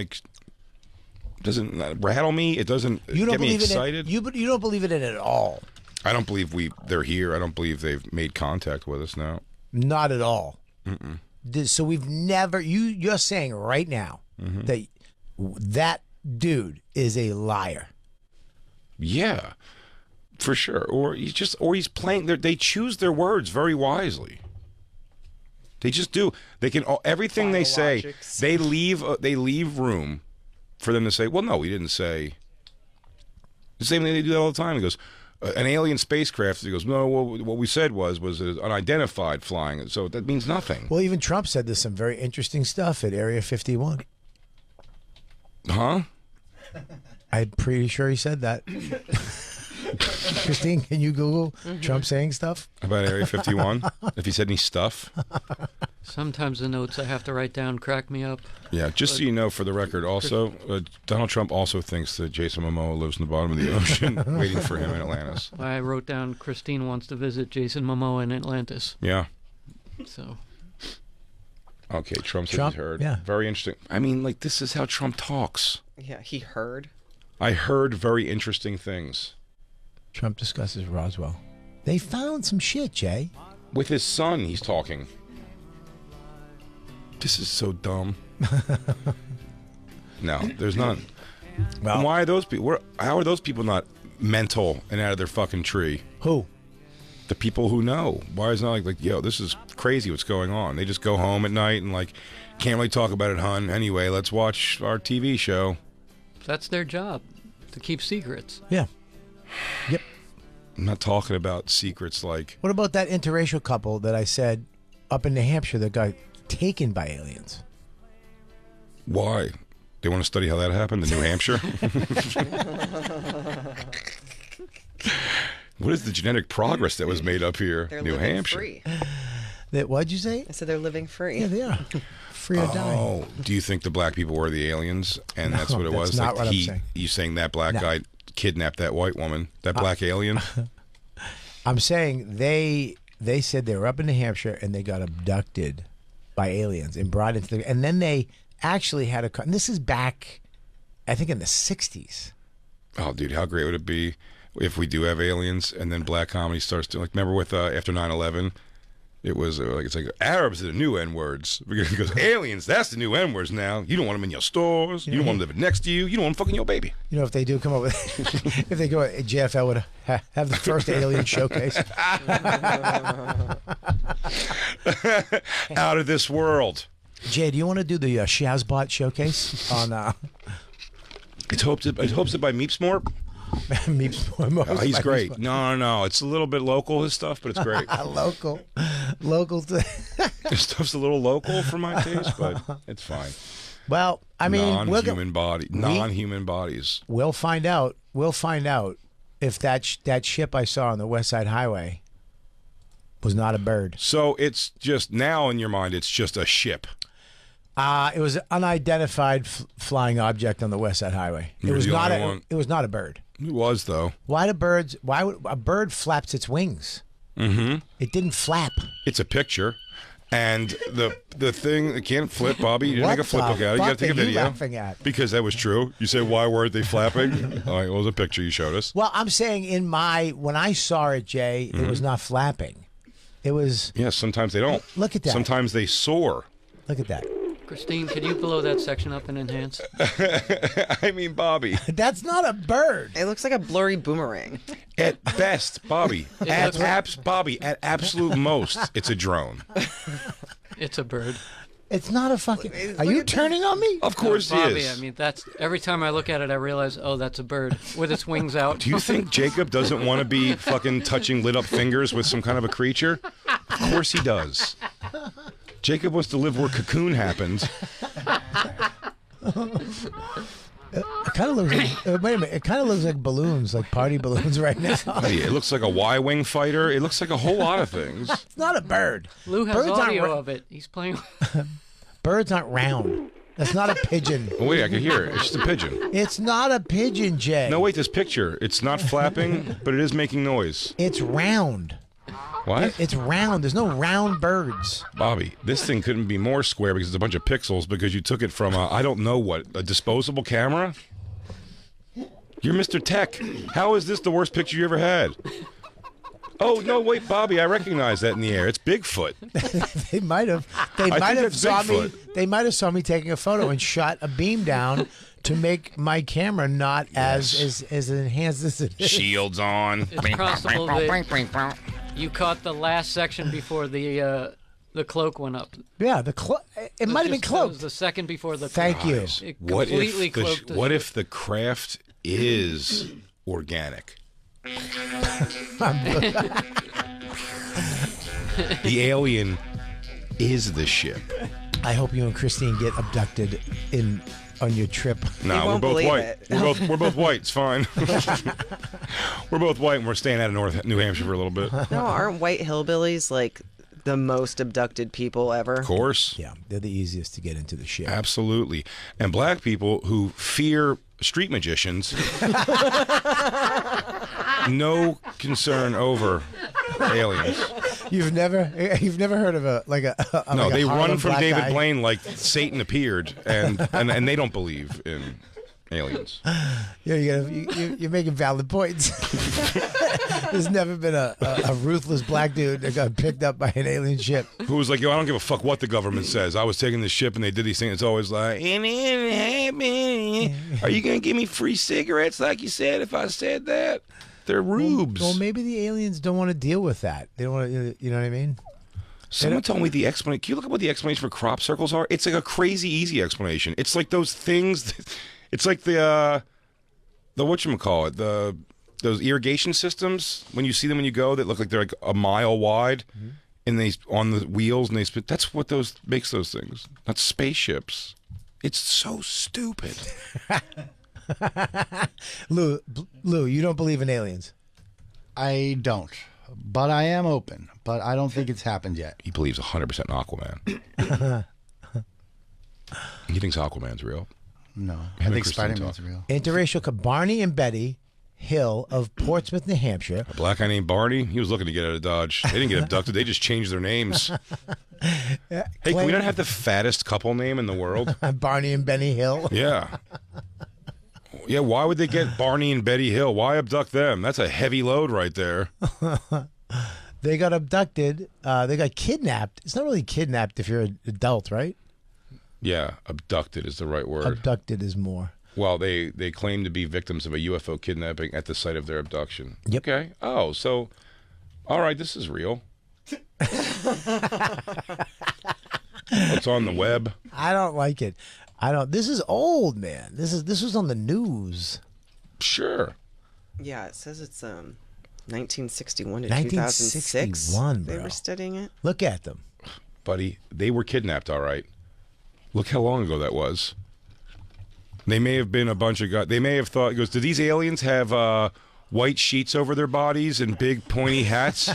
rattle me. It doesn't You don't get me believe excited. in it. You don't believe in it at all. I don't believe they're here. I don't believe they've made contact with us now. Not at all. So we've never. You're saying right now Mm-hmm. that dude is a liar. Yeah, for sure. Or he's playing. They choose their words very wisely. They just do. They can everything they say. Biologics. They leave room for them to say, "Well, no, we didn't say." The same thing they do that all the time. He goes, "An alien spacecraft." He goes, "No, what we said was unidentified flying." So that means nothing. Well, even Trump said there's some very interesting stuff at Area 51. Huh? I'm pretty sure he said that. Christine, can you Google Trump saying stuff? About Area 51? If he said any stuff? Sometimes the notes I have to write down crack me up. Yeah, just so you know, for the record, also, Donald Trump also thinks that Jason Momoa lives in the bottom of the ocean waiting for him in Atlantis. I wrote down Christine wants to visit Jason Momoa in Atlantis. Yeah. So Okay, Trump says Trump, he's heard. yeah. Very interesting. I mean, like, this is how Trump talks. Yeah, he heard. I heard very interesting things. Trump discusses Roswell. They found some shit, Jay. With his son, he's talking. This is so dumb. No, there's none. Well, Why are those people? How are those people not mental and out of their fucking tree? who? The people who know. Why is it not like, yo, this is crazy what's going on? They just go home at night and like, can't really talk about it, hun. Anyway, let's watch our TV show. that's their job, to keep secrets. Yeah. Yep. I'm not talking about secrets like, What about that interracial couple that I said up in New Hampshire that got taken by aliens? why? They want to study how that happened in New Hampshire? What is the genetic progress that was made up here? They're New living Hampshire. free. That what'd you say? I said they're living free. Yeah, they are. Free or die. Oh, do you think the black people were the aliens? And No, that's what it that's was? not Like what I'm saying. You saying that black No. guy kidnapped that white woman? That black alien? I'm saying they said they were up in New Hampshire and they got abducted by aliens and brought into the, and then they actually had a, and this is back, I think in the 60s. Oh, dude, how great would it be if we do have aliens and then black comedy starts to, like, remember with after 9/11? It was it's like Arabs are the new N-words. Because aliens, that's the new N-words now. You don't want them in your stores. You don't want them living next to you. You don't want them fucking your baby. You know, if they do come up with, if they go, JFL would have the first alien showcase. Out of this world. Jay, do you want to do the Shazbot showcase on It's hopes that by Meepsmore. Meeps? Oh, he's great. No. It's a little bit local, his stuff, but it's great. Local. His stuff's a little local for my taste, but it's fine. Well, I mean, non-human bodies. We'll find out. We'll find out if that ship I saw on the West Side Highway was not a bird. So it's just now in your mind, it's just a ship. It was an unidentified flying object on the West Side Highway. It was not a. It was not a bird. It was though. Why would a bird flaps its wings? Mm-hmm. It didn't flap. It's a picture, and the thing it can't flip, Bobby. You didn't make a flip book out. You got to take a video. Laughing at? Because that was true. You say, why weren't they flapping? All right, well, it was a picture you showed us. Well, I'm saying when I saw it, Jay, it was not flapping. It was. Yeah, sometimes they don't. Look at that. Sometimes they soar. Look at that. Christine, could you blow that section up and enhance? I mean, Bobby. That's not a bird. It looks like a blurry boomerang. At best, Bobby. At absolute most, it's a drone. It's a bird. It's not a fucking. Are you turning on me? Of course Bobby, he is. I mean, that's every time I look at it, I realize, oh, that's a bird with its wings out. Do you think Jacob doesn't want to be fucking touching lit up fingers with some kind of a creature? Of course he does. Jacob wants to live where Cocoon happened. It kind of looks like, wait a minute. It kind of looks like balloons, like party balloons right now. Hey, it looks like a Y-wing fighter. It looks like a whole lot of things. It's not a bird. Lou has Birds aren't audio of it. He's playing. Birds aren't round. That's not a pigeon. Oh, wait, I can hear it. It's just a pigeon. It's not a pigeon, Jay. No, wait, this picture. It's not flapping, but it is making noise. It's round. What? It's round. There's no round birds. Bobby, this thing couldn't be more square because it's a bunch of pixels because you took it from I don't know what, a disposable camera? You're Mr. Tech. How is this the worst picture you ever had? Oh no, wait, Bobby, I recognize that in the air. It's Bigfoot. They might have. They I might think have that's saw me. Bigfoot. They might have saw me taking a photo and shot a beam down to make my camera not as enhanced as it is. Shields on. It's possible that you caught the last section before the cloak went up. Yeah, it might have been That cloaked. was the second before the Thank you. It What completely if cloaked. what if the craft is organic? The alien is the ship. I hope you and Christine get abducted on your trip. No, we're won't both believe white. it. We're both white. It's fine. We're both white, and we're staying out of New Hampshire for a little bit. Of No, aren't white hillbillies like the most abducted people ever? course. Yeah, they're the easiest to get into the ship. Absolutely. And black people who fear street magicians, no concern over aliens. You've never heard of No, like they a run Harlem from black David guy? Blaine like Satan appeared, and they don't believe in aliens. Yeah, you're making valid points. There's never been a ruthless black dude that got picked up by an alien ship. Who was like, yo, I don't give a fuck what the government says. I was taking this ship and they did these things. It's always like, are you going to give me free cigarettes like you said if I said that? They're rubes. Well, maybe the aliens don't want to deal with that. They don't want to, you know what I mean? Someone told me the explanation. Can you look up what the explanation for crop circles are? It's like a crazy easy explanation. It's like those things. It's like the whatchamacallit, those irrigation systems when you see them when you go that look like they're like a mile wide, and they on the wheels and they spin. That's what makes those things. Not spaceships. It's so stupid. Lou, you don't believe in aliens? I don't, but I am open. But I don't think it's happened yet. He believes 100% in Aquaman. He thinks Aquaman's real. No, I and think Christine Spider-Man's talk. real. Interracial Barney and Betty Hill of Portsmouth, New Hampshire. A black guy named Barney. He was looking to get out of Dodge. They didn't get abducted. They just changed their names. Hey, can we not have the fattest couple name in the world? Barney and Benny Hill. Yeah. Yeah, why would they get Barney and Betty Hill? Why abduct them? That's a heavy load right there. They got abducted. They got kidnapped. It's not really kidnapped if you're an adult, right? Yeah, abducted is the right word. Abducted is more. Well, they claim to be victims of a UFO kidnapping at the site of their abduction. Yep. Okay. Oh, so, all right, this is real. It's on the web. I don't like it. This is old, man. This was on the news. Sure. Yeah, it says it's 1961 to 1961, 2006. They bro. were studying it. Look at them. Buddy, they were kidnapped, all right. Look how long ago that was. They may have been a bunch of guys. They may have thought, he goes, do these aliens have white sheets over their bodies and big pointy hats?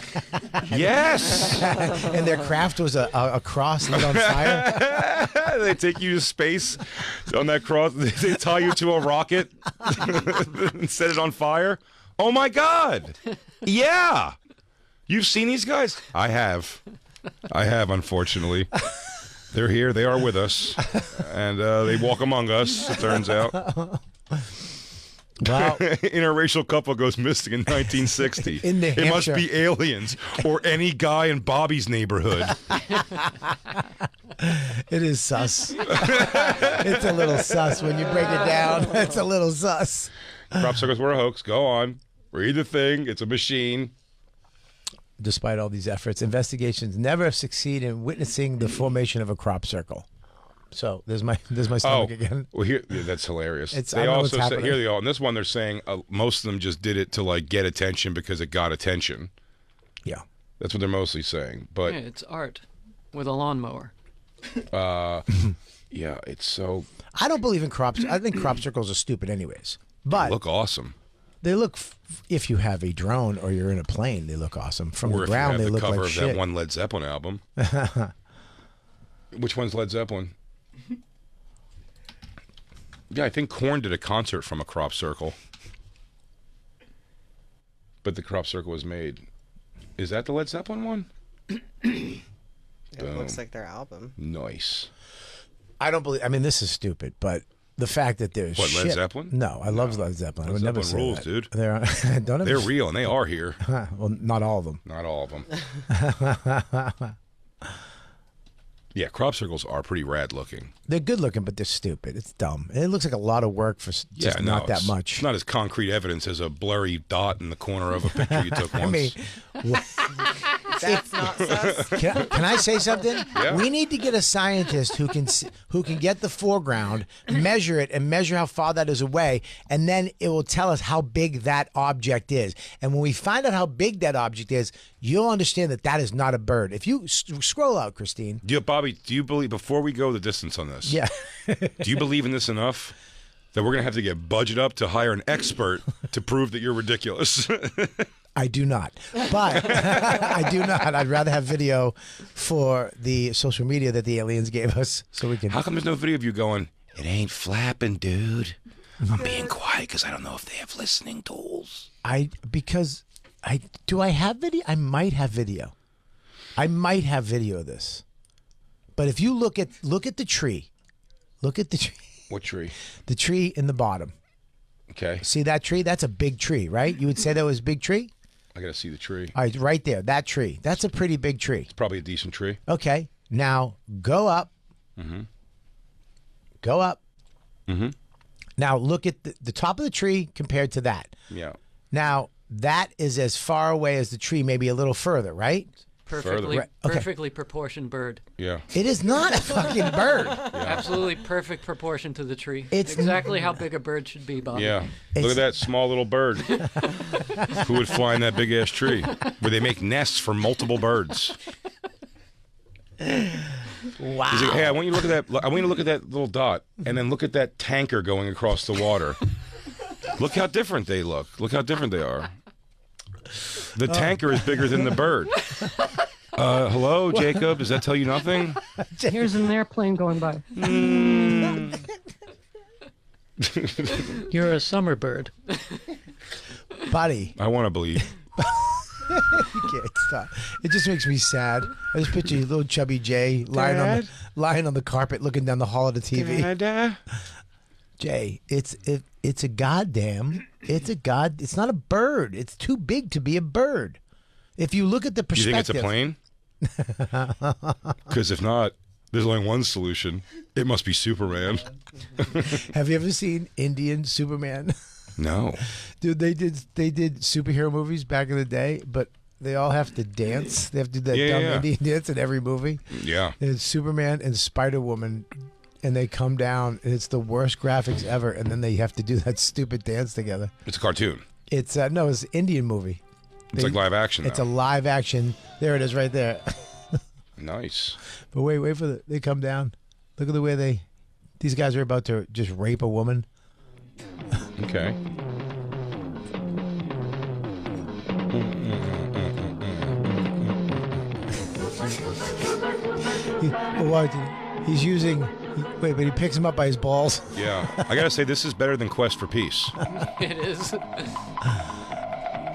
Yes! And their craft was a cross lit on fire. They take you to space on that cross. They tie you to a rocket and set it on fire. Oh, my God. Yeah. You've seen these guys? I have, unfortunately. They're here. They are with us. And they walk among us, it turns out. Wow. Interracial couple goes missing in 1960. In New It must Hampshire. be aliens or any guy in Bobby's neighborhood. It is sus. It's a little sus when you break it down. It's a little sus. Crop circles were a hoax. Go on. Read the thing. It's a machine. Despite all these efforts, investigations never succeed in witnessing the formation of a crop circle. So there's my stomach again. Well, here that's hilarious. I They know what's also say, happening. here they are. In this one, they're saying most of them just did it to like get attention because it got attention. Yeah. That's what they're mostly saying. But Yeah, it's art with a lawnmower. yeah, it's so I don't believe in crops. I think crop circles are stupid anyways. But look awesome. they look, if you have a drone or you're in a plane, they look awesome. From Or the if ground, you they have the look cover like of shit. that one Led Zeppelin album. Which one's Led Zeppelin? Yeah, I think Korn did a concert from a crop circle. But the crop circle was made. Is that the Led Zeppelin one? It Boom. looks like their album. Nice. I don't believe. I mean, this is stupid, but the fact that there's What, Led shit. Zeppelin? No, I love Led Zeppelin. I would never say rules, that. dude. They're don't ever They're real, and they are here. well, not all of them. Not all of them. Yeah, crop circles are pretty rad looking. They're good looking, but they're stupid. It's dumb. And it looks like a lot of work for just not that much. It's not as concrete evidence as a blurry dot in the corner of a picture you took once. I mean, That's not sus. can I say something? Yeah. We need to get a scientist who can get the foreground, measure it, and measure how far that is away, and then it will tell us how big that object is. And when we find out how big that object is, you'll understand that that is not a bird. If you scroll out, Christine. Bobby, do you believe, before we go the distance on this, Yeah. do you believe in this enough that we're going to have to get budget up to hire an expert to prove that you're ridiculous? I do not. But I do not. I'd rather have video for the social media that the aliens gave us so we can. How come there's no video of you going, it ain't flapping, dude? I'm being quiet because I don't know if they have listening tools. Do I have video? I might have video. I might have video of this. But if you look at the tree. Look at the tree. What tree? The tree in the bottom. Okay. See that tree? That's a big tree, right? You would say that was a big tree? I got to see the tree. All right, right there. That tree. That's a pretty big tree. It's probably a decent tree. Okay. Now go up. Mm-hmm. Go up. Mm-hmm. Now look at the top of the tree compared to that. Yeah. Now that is as far away as the tree, maybe a little further, right? Perfectly, Right, okay. perfectly proportioned bird. Yeah. It is not a fucking bird. Absolutely perfect proportion to the tree. It's exactly how big a bird should be, Bob. Yeah. Look at that small little bird. Who would fly in that big ass tree where they make nests for multiple birds? Wow. He's like, hey, I want you to look at that. I want you to look at that little dot, and then look at that tanker going across the water. Look how different they look. Look how different they are. The tanker is bigger than the bird. Hello, Jacob. Does that tell you nothing? Here's an airplane going by. You're a summer bird. Buddy. I want to believe. You can't stop. It just makes me sad. I just picture you, little chubby Jay lying on the carpet looking down the hall of the TV. Jay, it's not a bird. It's too big to be a bird. If you look at the You perspective. think it's a plane? Because if not, there's only one solution. It must be Superman. Have you ever seen Indian Superman? No. Dude, they did superhero movies back in the day, but they all have to dance. They have to do that dumb Indian dance in every movie. Yeah. And it's Superman and Spider-Woman, and they come down, and it's the worst graphics ever, and then they have to do that stupid dance together. It's a cartoon. It's no, it's an Indian movie. It's like live action. It's now. a live action. There it is, right there. Nice. But wait for they come down. Look at the way these guys are about to just rape a woman. Okay. He's using. But he picks him up by his balls. Yeah. I got to say, this is better than Quest for Peace. It is.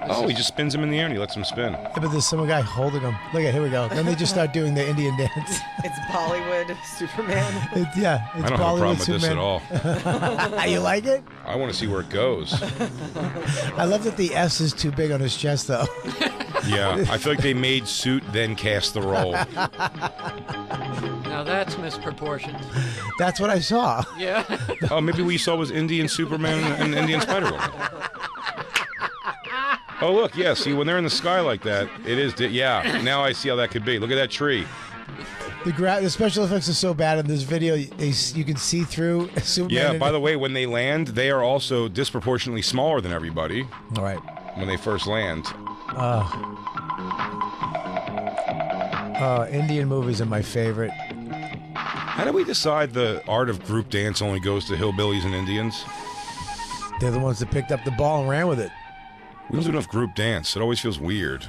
Oh, he just spins him in the air and he lets him spin. Yeah, but there's some guy holding him. Look at here we go. Then they just start doing the Indian dance. It's Bollywood Superman. It's I don't have a problem with this at all. You like it? I want to see where it goes. I love that the S is too big on his chest, though. Yeah. I feel like they made suit, then cast the role. Now that's misproportioned. That's what I saw. Yeah. Oh, maybe what you saw was Indian Superman and Indian Spider-Woman. Oh, look, yeah, see, when they're in the sky like that, it is, yeah, now I see how that could be. Look at that tree. The special effects are so bad in this video, you can see through Superman. Yeah, by the way, when they land, they are also disproportionately smaller than everybody. All right. When they first land. Indian movies are my favorite. How do we decide the art of group dance only goes to hillbillies and Indians? They're the ones that picked up the ball and ran with it. We don't do enough group dance. It always feels weird.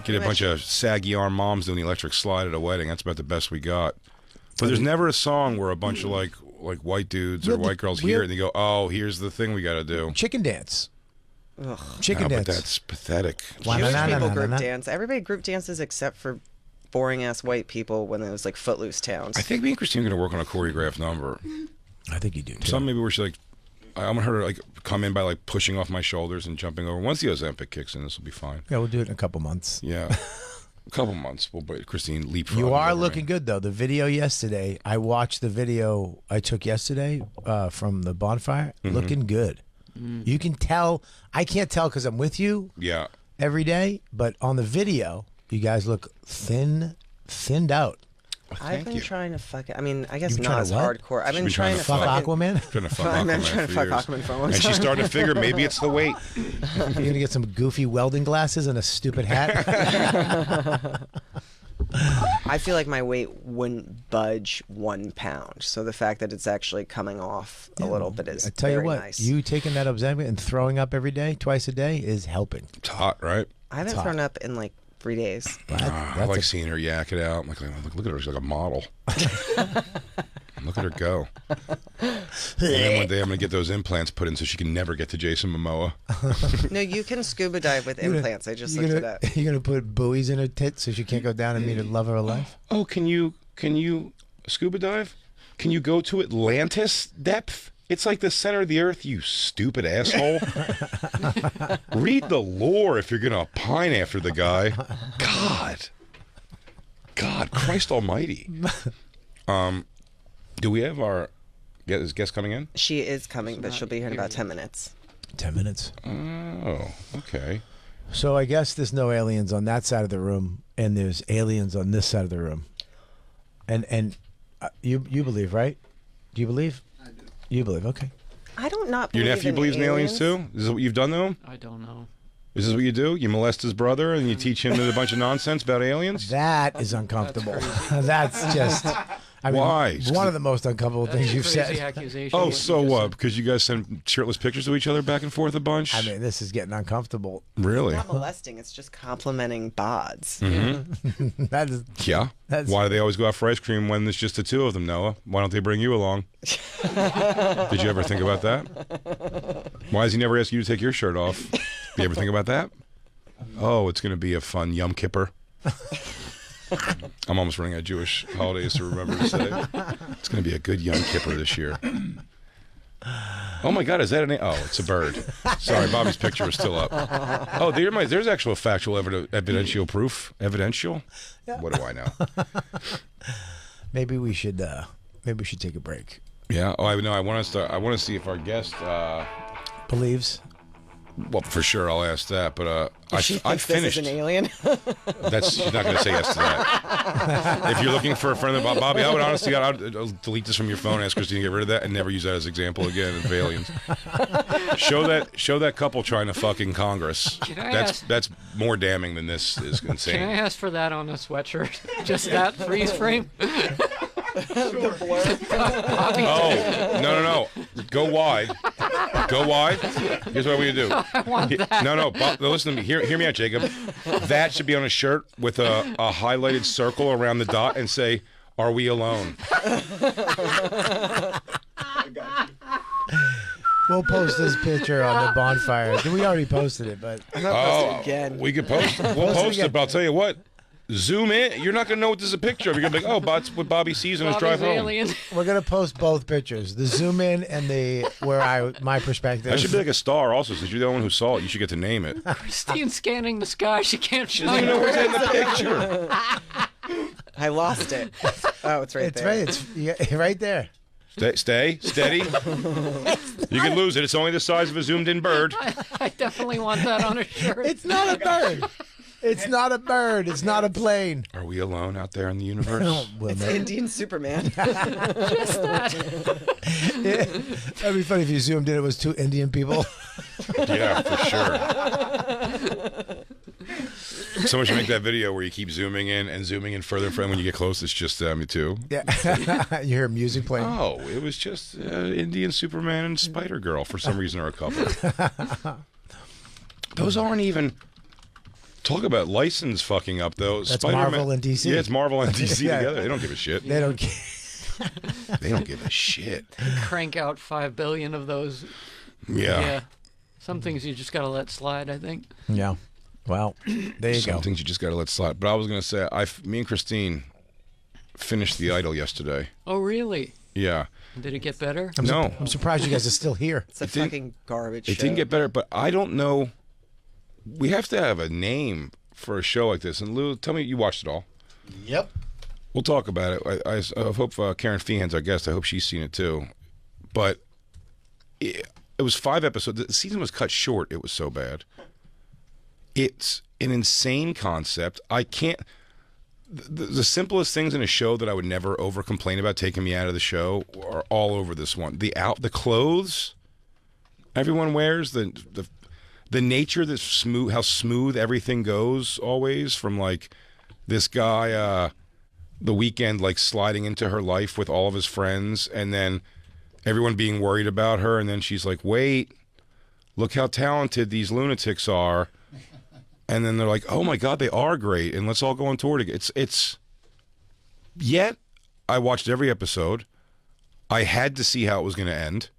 Get a bunch of saggy arm moms doing the electric slide at a wedding. That's about the best we got. But there's never a song where a bunch of like white dudes or white girls hear it and they go, "Oh, here's the thing we got to do." Chicken dance. Ugh. Chicken dance. But that's pathetic. Jewish people group dance. Everybody group dances except for boring ass white people when it was like Footloose towns. I think me and Christine are going to work on a choreographed number. I think you do too. Some maybe we should like. I want her to like come in by like pushing off my shoulders and jumping over. Once the Ozempic kicks in, this will be fine. Yeah, we'll do it in a couple months. Yeah, a couple months. We'll wait. Christine leapfrog. You are over looking me. good though. The video yesterday, I watched the video I took yesterday from the bonfire. Looking good. You can tell. I can't tell because I'm with you Yeah. every day, but on the video, you guys look thinned out. I've been trying to fuck it. I mean, I guess You've been not as trying to what? hardcore. I've She's been been trying to Fuck fucking- Aquaman. Trying to fuck I'm Aquaman trying to for fuck years. Aquaman for a long And time. she's starting to figure maybe it's the weight. You're gonna get some goofy welding glasses and a stupid hat. I feel like my weight wouldn't budge 1 pound. So the fact that it's actually coming off a little bit is I tell you very what, nice. you taking that Ozempic and throwing up every day, twice a day, is helping. It's hot, right? I haven't hot. thrown up in like 3 days. I like seeing her yak it out. I'm like, look at her. She's like a model. Look at her go. And then one day I'm going to get those implants put in so she can never get to Jason Momoa. No, you can scuba dive with implants. I just looked it up. You're gonna put buoys in her tits so she can't go down and meet her love of her life. Oh, can you scuba dive? Can you go to Atlantis depth? It's like the center of the earth, you stupid asshole. Read the lore if you're going to pine after the guy. God, Christ almighty. Do we have our guest coming in? She is coming, but she'll be here in about 10 minutes. 10 minutes. Oh, okay. So I guess there's no aliens on that side of the room, and there's aliens on this side of the room. And you believe, right? Do you believe? I do. You believe? Okay. I don't not Your believe nephew in believes in aliens too? Is this what you've done to him? I don't know. Is this what you do? You molest his brother and you teach him a bunch of nonsense about aliens? That is uncomfortable. That's just. I mean, Why? one of the most uncomfortable things you've Crazy said. accusation. Oh, what so you just what? said. Because you guys send shirtless pictures to each other back and forth a bunch? I mean, this is getting uncomfortable. Really? Not molesting, it's just complimenting bods. That is. Yeah. That's- Why do they always go out for ice cream when there's just the two of them, Noah? Why don't they bring you along? Did you ever think about that? Why does he never ask you to take your shirt off? Did you ever think about that? Oh, it's going to be a fun Yom Kippur. I'm almost running out of Jewish holidays to remember to say. It's going to be a good Yom Kippur this year. Oh my God, is that an? Oh, it's a bird. Sorry, Bobby's picture is still up. Oh, there's actual factual evidential proof. Evidential? Yeah. What do I know? Maybe we should take a break. Yeah. Oh, I know. I want to see if our guest. Believes. Well, for sure, I'll ask that. But I She finished. thinks this is an alien. She's not going to say yes to that. If you're looking for a friend of Bobby, I would honestly, I'll delete this from your phone, ask Christine to get rid of that, and never use that as an example again of aliens. Show that couple trying to fuck in Congress. That's more damning than this is insane. Can I ask for that on a sweatshirt? Just that freeze frame? Oh, no. Go wide. Go wide. Here's what we do. I want that. No, Bob, listen to me. Hear me out, Jacob. That should be on a shirt with a highlighted circle around the dot and say, "Are we alone?" We'll post this picture on the bonfire. We already posted it, but Again. We could post. We'll post it, but I'll tell you what. Zoom in. You're not going to know what this is a picture of. You're going to be like, oh, that's what Bobby sees on his drive Bobby's home. alien. we're gonna post both pictures: the zoom in and the my perspective. That should be like a star also, since you're the one who saw it. You should get to name it. Christine scanning the sky. She can't She doesn't even know what's in the picture. I lost it. Oh, it's right It's there. right. It's right there. Stay steady. You could lose it. It's only the size of a zoomed-in bird. I definitely want that on a shirt. It's not a bird. It's not a bird. It's not a plane. Are we alone out there in the universe? Well, It's maybe. Indian Superman. Just that. That'd be funny if you zoomed in. It was two Indian people. Yeah, for sure. Someone should make that video where you keep zooming in further. And when you get close, it's just me too. Yeah, you hear music playing. Oh, it was just Indian Superman and Spider Girl for some reason or a couple. Those aren't even. Talk about license fucking up though. That's Spider-Man. Marvel and DC. Yeah, it's Marvel and DC Yeah. together. They don't give a shit. They don't. Care. They don't give a shit. Crank out 5 billion of those. Yeah. Some things you just gotta let slide, I think. Yeah. Well, there you Some go. things you just got to let slide. But I was gonna say, me and Christine finished The Idol yesterday. Oh, really? Yeah. Did it get better? No. I'm surprised you guys are still here. It's a fucking garbage show. It didn't get better, but I don't know. We have to have a name for a show like this. And Lou, tell me, you watched it all. Yep. We'll talk about it. I hope Kerryn Feehan's our guest. I hope she's seen it too. But it was 5 episodes. The season was cut short. It was so bad. It's an insane concept. I can't. The simplest things in a show that I would never over complain about taking me out of the show are all over this one. The clothes everyone wears, the nature, the smooth, how smooth everything goes always, from like this guy the weekend like sliding into her life with all of his friends, and then everyone being worried about her, and then she's like, wait, look how talented these lunatics are. And then they're like, oh my God, they are great, and let's all go on tour together. Yet, I watched every episode. I had to see how it was going to end.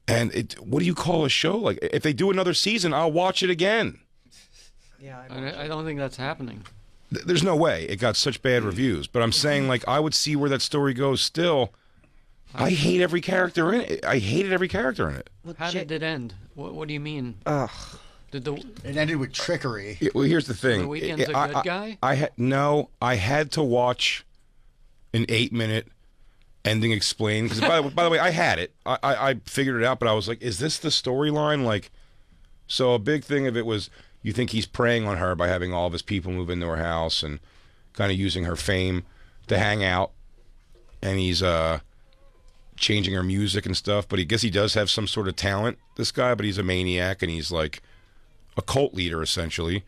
And what do you call a show? Like, if they do another season, I'll watch it again. Yeah, I don't think that's happening. There's no way. It got such bad reviews. But I'm saying, like, I would see where that story goes still. I hate every character in it. I hated every character in it. How did it end? What do you mean? Ugh. It ended with trickery. Well, here's the thing. The Weeknd's a good guy? I had to watch an 8-minute ending explained. Because by the way, I had it. I figured it out, but I was like, is this the storyline? Like, so a big thing of it was, you think he's preying on her by having all of his people move into her house and kind of using her fame to hang out, and he's changing her music and stuff. But I guess he does have some sort of talent, this guy, but he's a maniac, and he's like a cult leader, essentially.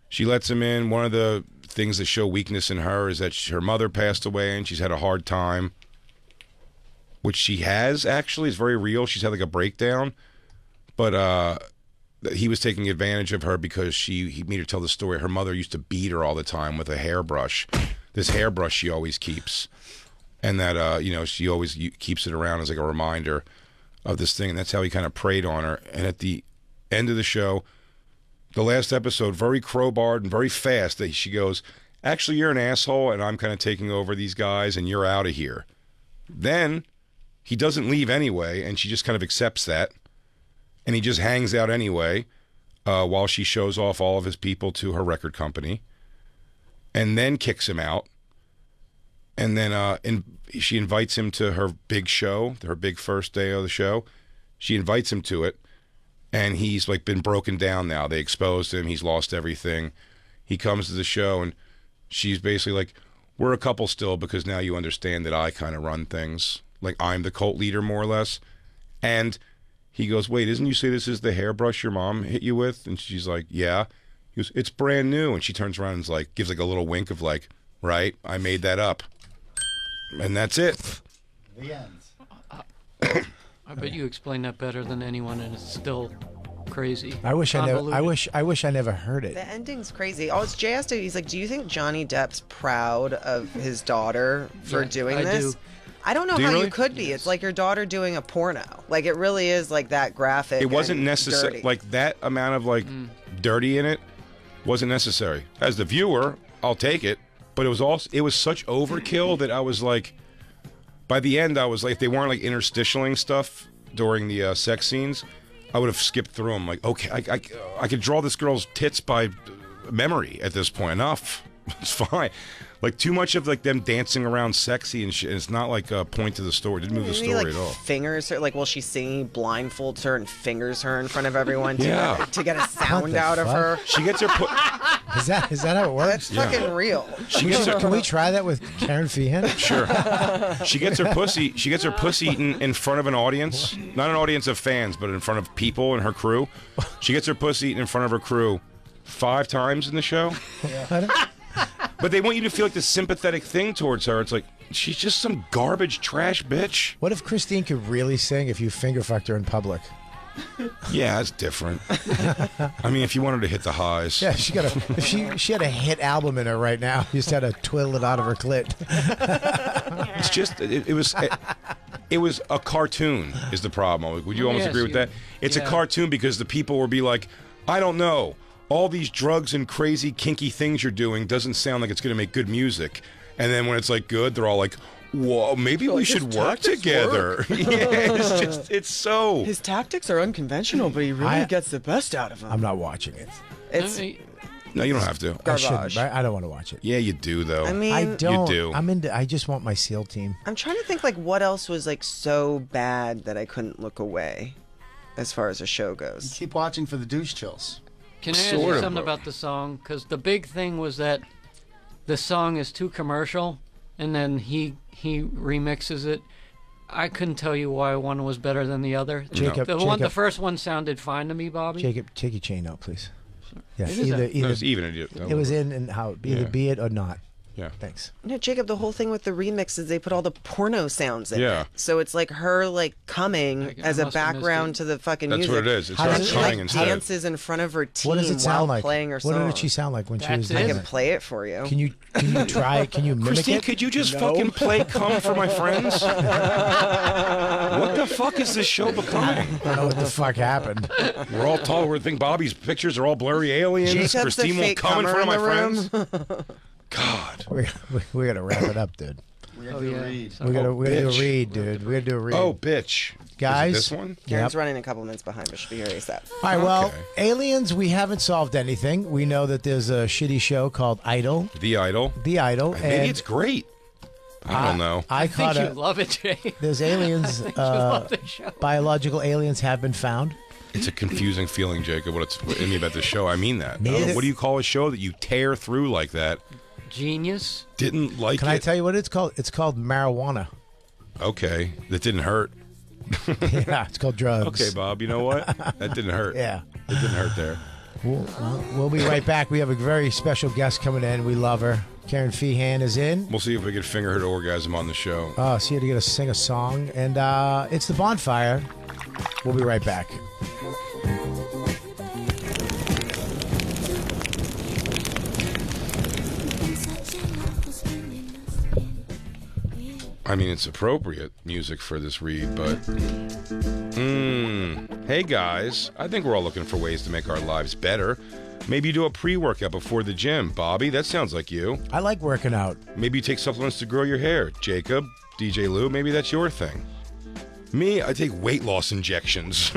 She lets him in. One of the things that show weakness in her is that her mother passed away and she's had a hard time, which she has, actually. It's very real. She's had like a breakdown, but he was taking advantage of her because he made her tell the story. Her mother used to beat her all the time with a hairbrush, this hairbrush she always keeps, and that she always keeps it around as like a reminder of this thing, and that's how he kind of preyed on her. And at the end of the show, the last episode, very crowbarred and very fast, that she goes, actually, you're an asshole, and I'm kind of taking over these guys, and you're out of here. Then he doesn't leave anyway, and she just kind of accepts that, and he just hangs out anyway while she shows off all of his people to her record company, and then kicks him out. And then she invites him to her big show, her big first day of the show. She invites him to it. And he's like been broken down now. They exposed him. He's lost everything. He comes to the show, and she's basically like, we're a couple still, because now you understand that I kind of run things. Like, I'm the cult leader, more or less. And he goes, wait, isn't you say this is the hairbrush your mom hit you with? And she's like, yeah. He goes, it's brand new. And she turns around and is like, gives like a little wink of like, right, I made that up. And that's it. The end. I bet you explain that better than anyone, and it's still crazy. I wish I never heard it. The ending's crazy. Oh, it's Jay asked him, he's like, do you think Johnny Depp's proud of his daughter for doing this? Do. I don't know Do you how really? you could be. It's like your daughter doing a porno. Like, it really is like that graphic. It wasn't and necessary. dirty. Like, that amount of like dirty in it wasn't necessary. As the viewer, I'll take it. But it was such overkill that I was like, by the end, I was like, if they weren't like interstitialing stuff during the sex scenes, I would have skipped through them. Like, okay, I could draw this girl's tits by memory at this point. Enough. It's fine. Like, too much of like them dancing around sexy and shit. It's not like a point to the story. It didn't move the Maybe, story like, at all. Fingers her, like, while she's singing, blindfolds her and fingers her in front of everyone Yeah. to get a sound the out of fuck? her. She gets her Is that how it works? That's fucking real. Can we try that with Kerryn Feehan? Sure. She gets her pussy. She gets her pussy eaten in front of an audience, not an audience of fans, but in front of people and her crew. She gets her pussy eaten in front of her crew 5 times in the show. But they want you to feel like this sympathetic thing towards her. It's like, she's just some garbage trash bitch. What if Christine could really sing if you finger fucked her in public? Yeah, that's different. I mean, if you wanted to hit the highs. Yeah, if she had a hit album in her right now. You just had to twiddle it out of her clit. It's just, it was a cartoon is the problem. Would you almost Yes, agree with that? It's a yeah. cartoon because the people would be like, I don't know. All these drugs and crazy kinky things you're doing doesn't sound like it's going to make good music. And then when it's like good, they're all like, Whoa, maybe we should work together. Yeah, it's so. His tactics are unconventional, but he really gets the best out of them. I'm not watching it. It's No, you don't have to. I shouldn't, garbage. right? I don't want to watch it. Yeah, you do though. I mean, I don't. do. I'm into. I just want my SEAL team. I'm trying to think like what else was like so bad that I couldn't look away, as far as a show goes. Keep watching for the douche chills. Can I ask Sort you of, something but- about the song? Because the big thing was that the song is too commercial, and then he remixes it. I couldn't tell you why one was better than the other. Jacob, The first one sounded fine to me, Bobby. Jacob, take your chain out, please. Yeah, It is either No, it's either even. it was in and how either Yeah. be it or not. Yeah. Thanks. No, Jacob, the whole thing with the remix is they put all the porno sounds in Yeah. it. So it's like her like coming I as a must have missed background it. to the fucking That's music. what it is. It's How her does it- She coming like instead. dances in front of her team What does it while sound like? playing her What song. did she sound like when she That's was it. I doing can it? play it for you. Can you try? Can you mimic Christine, it? could you just fucking play "Come" for my friends? What the fuck is this show becoming? I don't know what the fuck happened. We're all tall. We think Bobby's pictures are all blurry aliens. Jacob's the Christine won't fake come in comer front of my in the room. friends. God. We gotta wrap it up, dude. We have Oh, to yeah. read. We gotta do a bitch. read, dude. We gotta do a read. Oh, bitch. Guys. Is it this one? Karen's Yep. running a couple minutes behind, but she'll be here ASAP. All right, well, Okay. aliens, we haven't solved anything. We know that there's a shitty show called Idol. The Idol. The Idol. Maybe and it's great. I don't know. I I think caught you love it, Jay. there's aliens, love the show. biological aliens have been found. It's a confusing feeling, Jacob. What in me about this show? I mean that. Yes. What do you call a show that you tear through like that? Genius. Didn't like Can it. I tell you what it's called? It's called marijuana. Okay, that didn't hurt. Yeah, it's called drugs. Okay, Bob. You know what? That didn't hurt. Yeah. It didn't hurt there. We'll be right back. We have a very special guest coming in. We love her. Kerryn Feehan is in. We'll see if we can finger her to orgasm on the show. So you had to get us to sing a song. And it's the Bonfire. We'll be right back. I mean, it's appropriate music for this read, but... Hey, guys. I think we're all looking for ways to make our lives better. Maybe you do a pre-workout before the gym. Bobby, that sounds like you. I like working out. Maybe Maybe you take supplements to grow your hair. Jacob, DJ Lou, maybe that's your thing. Me, I take weight loss injections.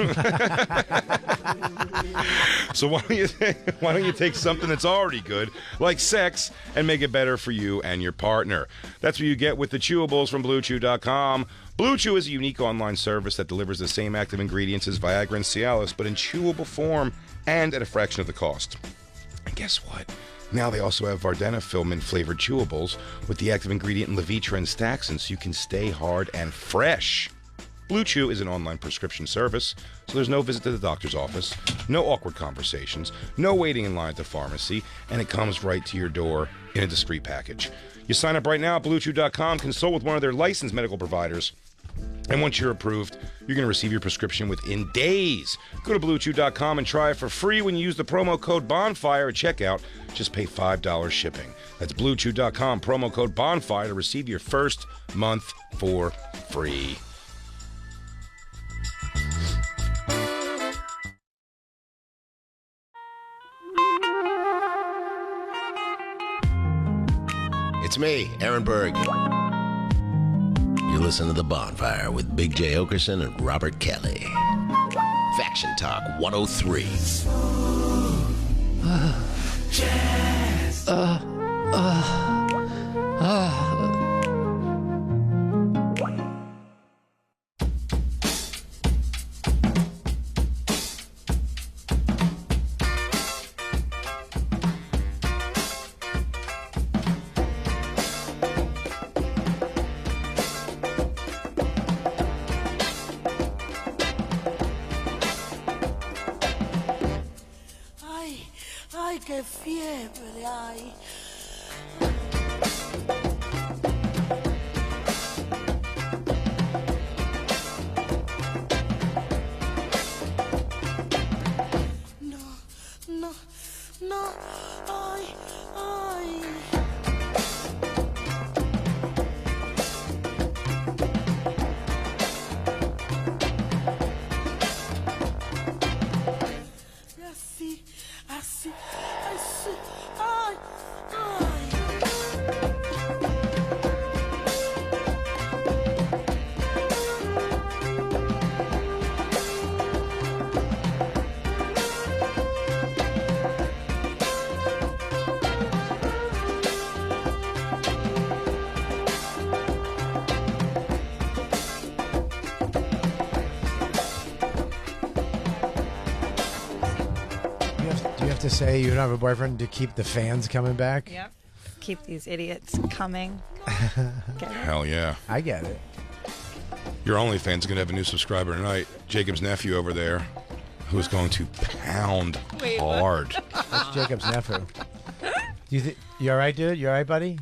So why don't you take something that's already good, like sex, and make it better for you and your partner? That's what you get with the chewables from BlueChew.com. Blue Chew is a unique online service that delivers the same active ingredients as Viagra and Cialis, but in chewable form and at a fraction of the cost. And guess what? Now they also have vardenafil mint-flavored chewables with the active ingredient Levitra and Staxin, so you can stay hard and fresh. Blue Chew is an online prescription service, so there's no visit to the doctor's office, no awkward conversations, no waiting in line at the pharmacy, and it comes right to your door in a discreet package. You sign up right now at BlueChew.com, consult with one of their licensed medical providers, and once you're approved, you're going to receive your prescription within days. Go to BlueChew.com and try it for free when you use the promo code BONFIRE at checkout. Just pay $5 shipping. That's BlueChew.com, promo code BONFIRE to receive your first month for free. It's me, Aaron Berg. You're listening to The Bonfire with Big J. Okerson and Robert Kelly. Faction Talk 103. Ay, qué fiebre hay. No, no, no, ay, ay. Así, así, así, ay, ay. to say you don't have a boyfriend to keep the fans coming back? Yep. Keep these idiots coming. Get it? Hell yeah. I get it. Your OnlyFans is going to have a new subscriber tonight. Jacob's nephew over there, who's going to pound hard. That's Jacob's nephew. You all right, dude? You all right, buddy?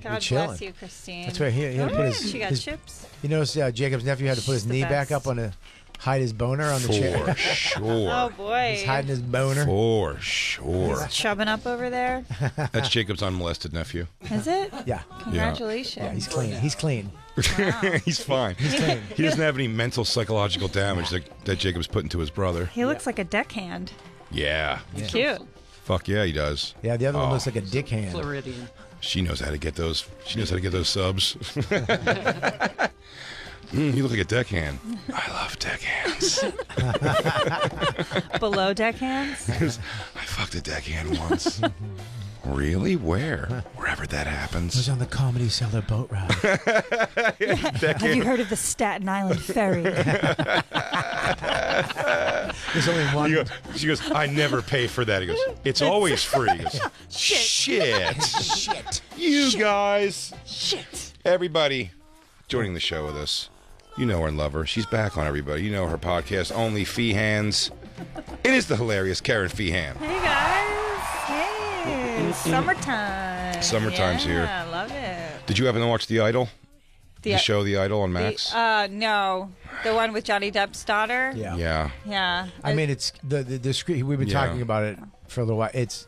God bless you, Christine. That's right. He had to put his. She got his chips. You notice Jacob's nephew had to put his knee back up on to hide his boner on the chair. For sure. Oh boy. He's hiding his boner. For sure. He's chubbing up over there. That's Jacob's unmolested nephew. Is it? Yeah. Congratulations. Yeah, he's clean. He's clean. Wow. He's fine. He's clean. He doesn't have any mental, psychological damage that Jacob's put into his brother. He looks like a deckhand. Yeah. Cute. Fuck yeah, he does. Yeah, the other one looks like a dick hand. Floridian. She knows how to get those. She knows how to get those subs. You look like a deckhand. I love deckhands. Below deckhands? I fucked a deckhand once. Really? Where? Wherever that It happens. was on the Comedy Cellar boat ride. Have you heard of the Staten Island Ferry? There's only one. She goes, I never pay for that. He goes, it's always free. He goes, Shit. Shit. You guys. Shit. Everybody joining the show with us. You know her and love her. She's back on everybody. You know her podcast, Only Feehans. It is the hilarious Kerryn Feehan. Hey guys. Hey. Summertime. Summertime's here. Yeah, I love it. Did you happen to watch The Idol? The show The Idol on Max? No. The one with Johnny Depp's daughter? Yeah. Yeah. Yeah. I mean, it's the screen. We've been talking about it for a little while. It's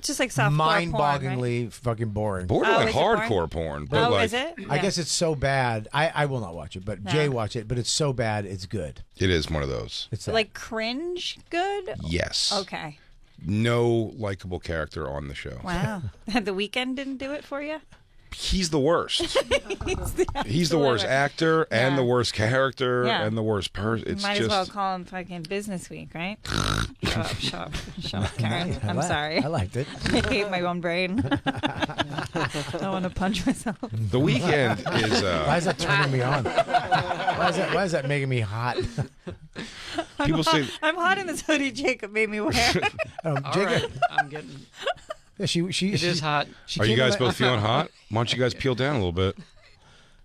just like softcore mind-bogglingly porn, fucking boring. Borderline is it hardcore porn. But Oh, like, is it? I Yeah. guess it's so bad. I will not watch it, but No. Jay watch it. But it's so bad, it's good. It is one of those. It's that. Like cringe good? Yes. Okay. No likable character on the show. Wow. The Weeknd didn't do it for you? He's the worst. He's the worst actor and the worst character and the worst person. It's Might just as well call him fucking Business Week, right? Shut up, Karen. I'm sorry. I liked it. I hate my own brain. I want to punch myself. The Weeknd is. Why is that turning me on? Why is that making me hot? People say I'm hot in this hoodie Jacob made me wear. All Jacob, right, I'm getting. yeah, It is hot. Are you guys both feeling hot? Why don't you guys peel down a little bit?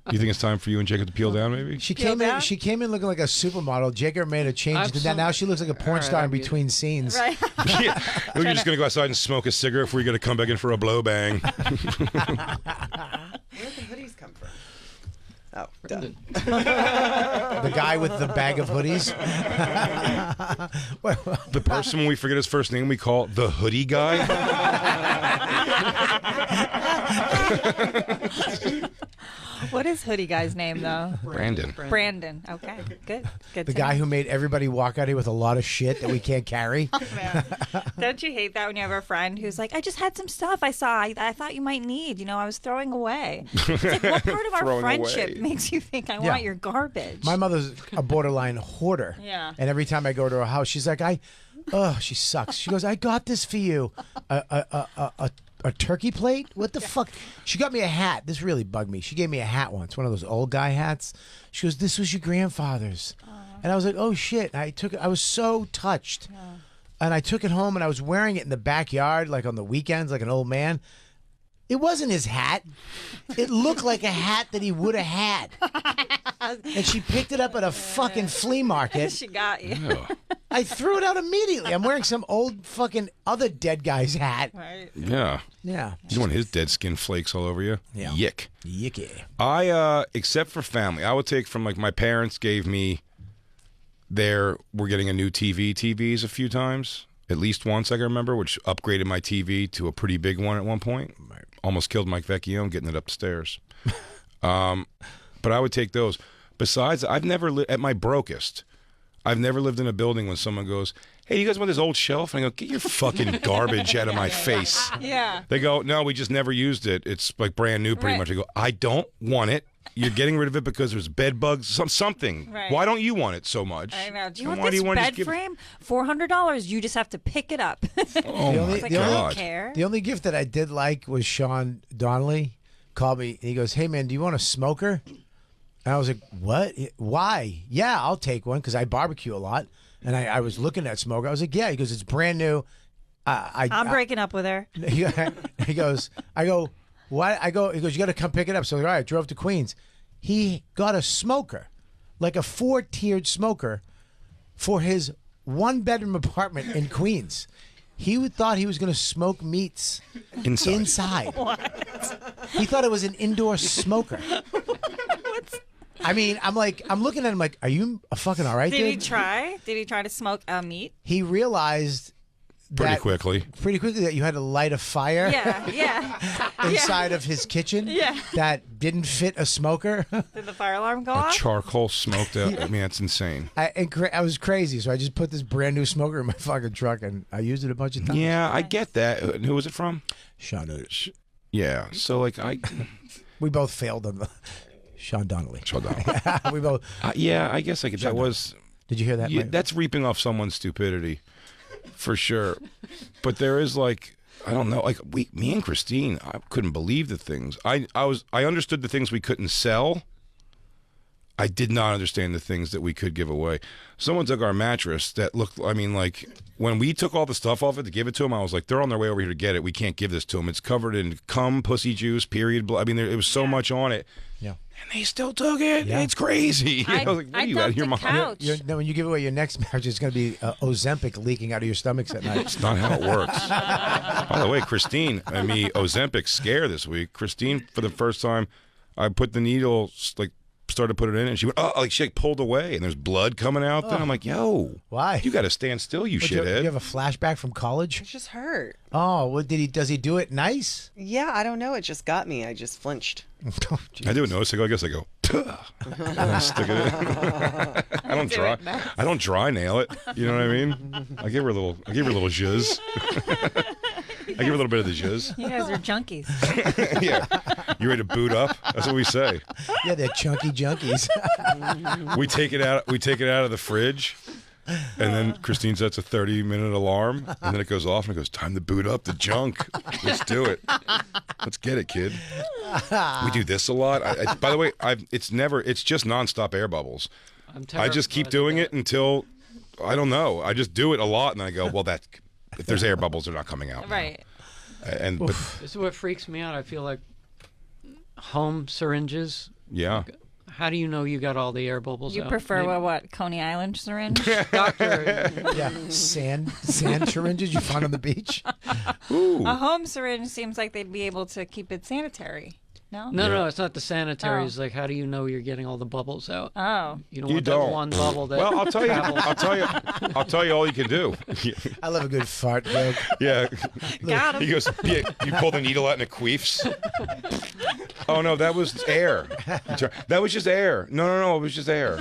You think it's time for you and Jacob to peel down, maybe? She Peel came in. down? She came in looking like a supermodel. Jacob made a change to that. Now she looks like a porn star in between scenes. Right. Yeah. We're just gonna go outside and smoke a cigarette before you gotta come back in for a blow bang. Where do the hoodies come from? Oh, duh. The guy with the bag of hoodies. The person when we forget his first name we call the hoodie guy. What is Hoodie Guy's name, though? Brandon. Brandon. Okay, good. Good. The to guy know. who made everybody walk out here with a lot of shit that we can't carry. Man. Don't you hate that when you have a friend who's like, I just had some stuff I saw I thought you might need. You know, I was throwing away. It's like, what part of our Throwing friendship away. makes you think I Yeah. want your garbage? My mother's a borderline hoarder. Yeah. And every time I go to her house, she's like, she sucks. She goes, I got this for you. A turkey plate? What the fuck? She got me a hat. This really bugged me. She gave me a hat once, one of those old guy hats. She goes, this was your grandfather's. And I was like, oh shit. I took it. I was so touched. And I took it home and I was wearing it in the backyard, like on the weekends, like an old man. It wasn't his hat. It looked like a hat that he would have had. And she picked it up at a fucking flea market. She got you. Yeah. I threw it out immediately. I'm wearing some old fucking other dead guy's hat. Right. Yeah. Yeah. You want his dead skin flakes all over you? Yeah. Yick. Yicky. I except for family, I would take from like my parents gave me we're getting a new TVs a few times. At least once I can remember, which upgraded my TV to a pretty big one at one point. Almost killed Mike Vecchione getting it upstairs. But I would take those. Besides, I've never at my brokest. I've never lived in a building when someone goes, hey, you guys want this old shelf? And I go, get your fucking garbage out of my face. Yeah. They go, no, we just never used it. It's like brand new pretty Right. much. I go, I don't want it. You're getting rid of it because there's bed bugs, something. Right. Why don't you want it so much? I know. Do you And want why this wanna just bed give- frame? $400. You just have to pick it up. Oh, The my only- It's like, the I only- don't God. care. The only gift that I did like was Sean Donnelly called me and he goes, hey man, do you want a smoker? And I was like, what? Why? Yeah, I'll take one because I barbecue a lot. And I was looking at smoker. I was like, yeah. He goes, it's brand new. I'm breaking up with her. He goes, I go, what? He goes, you got to come pick it up. So, all right, I drove to Queens. He got a smoker, like a 4-tiered smoker, for his 1-bedroom apartment in Queens. He thought he was going to smoke meats inside. What? He thought it was an indoor smoker. I mean, I'm looking at him like, are you fucking all right, Did dude? he try? Did he try to smoke meat? He realized pretty quickly that you had to light a fire inside of his kitchen that didn't fit a smoker. Did the fire alarm go a off? charcoal smoked out. I mean, that's insane. I was crazy, so I just put this brand new smoker in my fucking truck, and I used it a bunch of times. Yeah, I get that. Who was it from? Sean. Yeah, so like we both failed on the Sean Donnelly. We both. Yeah, I guess I could. That was. Did you hear that? Yeah, that's reaping off someone's stupidity, for sure. But there is like, I don't know, like me and Christine, I couldn't believe the things. I understood the things we couldn't sell. I did not understand the things that we could give away. Someone took our mattress that looked, I mean, like, when we took all the stuff off it to give it to them, I was like, they're on their way over here to get it. We can't give this to them. It's covered in cum, pussy juice, period blood. I mean, it was so much on it. Yeah. And they still took it. Yeah. It's crazy. I was like, what are you out of your mind? When you give away your next marriage, it's going to be Ozempic leaking out of your stomachs at night. It's not how it works. By the way, Christine and me, Ozempic scare this week. Christine, for the first time, I put the needle, like, started to put it in, and she went, like she pulled away, and there's blood coming out. Then I'm like, yo, why? You got to stand still, you shithead. Do you have a flashback from college? It just hurt. Oh, what did he? Does he do it nice? Yeah, I don't know. It just got me. I just flinched. I do it notice. I guess I go, and I stick it in. I don't dry nail it. You know what I mean? I give her a little zhuzz. I give her a little bit of the zhuzz. You guys are junkies. Yeah. You ready to boot up? That's what we say. Yeah, they're chunky junkies. We take it out of the fridge, and then Christine sets a 30-minute alarm, and then it goes off, and it goes, time to boot up the junk. Let's do it. Let's get it, kid. We do this a lot. By the way, it's just nonstop air bubbles. I just keep doing it until, I don't know. I just do it a lot, and then I go, well, if there's air bubbles, they're not coming out. Right. But this is what freaks me out. I feel like home syringes. Yeah. How do you know you got all the air bubbles You out? prefer what? Coney Island syringe? Doctor. Yeah, sand syringes you find on the beach. Ooh. A home syringe seems like they'd be able to keep it sanitary. No? No, it's not the sanitary. It's like, how do you know you're getting all the bubbles out? Oh. You don't want that one bubble that Well, I'll tell you all you can do. I love a good fart joke. Yeah. Got him. He goes, yeah, you pull the needle out and it queefs. Oh, no, that was air. That was just air. No, it was just air.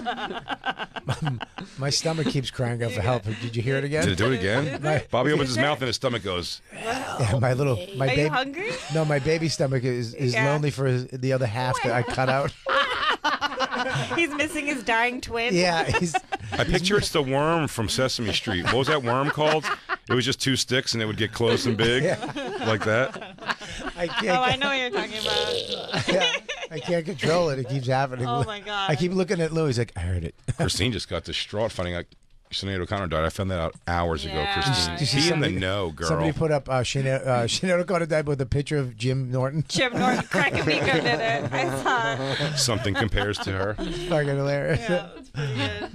My stomach keeps crying out for help. Did you hear it again? Did it do it again? Bobby opens his mouth and his stomach goes. Yeah, my Are you hungry? No, my baby stomach is lonely for the other half that I cut out. He's missing his dying twin. Yeah, I picture it's the worm from Sesame Street. What was that worm called? It was just 2 sticks and it would get close and big, like that. I know what you're talking about. Yeah, I can't control it. It keeps happening. Oh my God. I keep looking at Lou. He's like, I heard it. Christine just got distraught finding out Sinead O'Connor died. I found that out hours ago, Yeah. Christine. Did you see Be in the somebody- know, girl. Somebody put up Sinead O'Connor died with a picture of Jim Norton. Jim Norton, Crack and Nico did it. I saw it. Something compares to her. Fucking hilarious. Yeah, that's pretty good.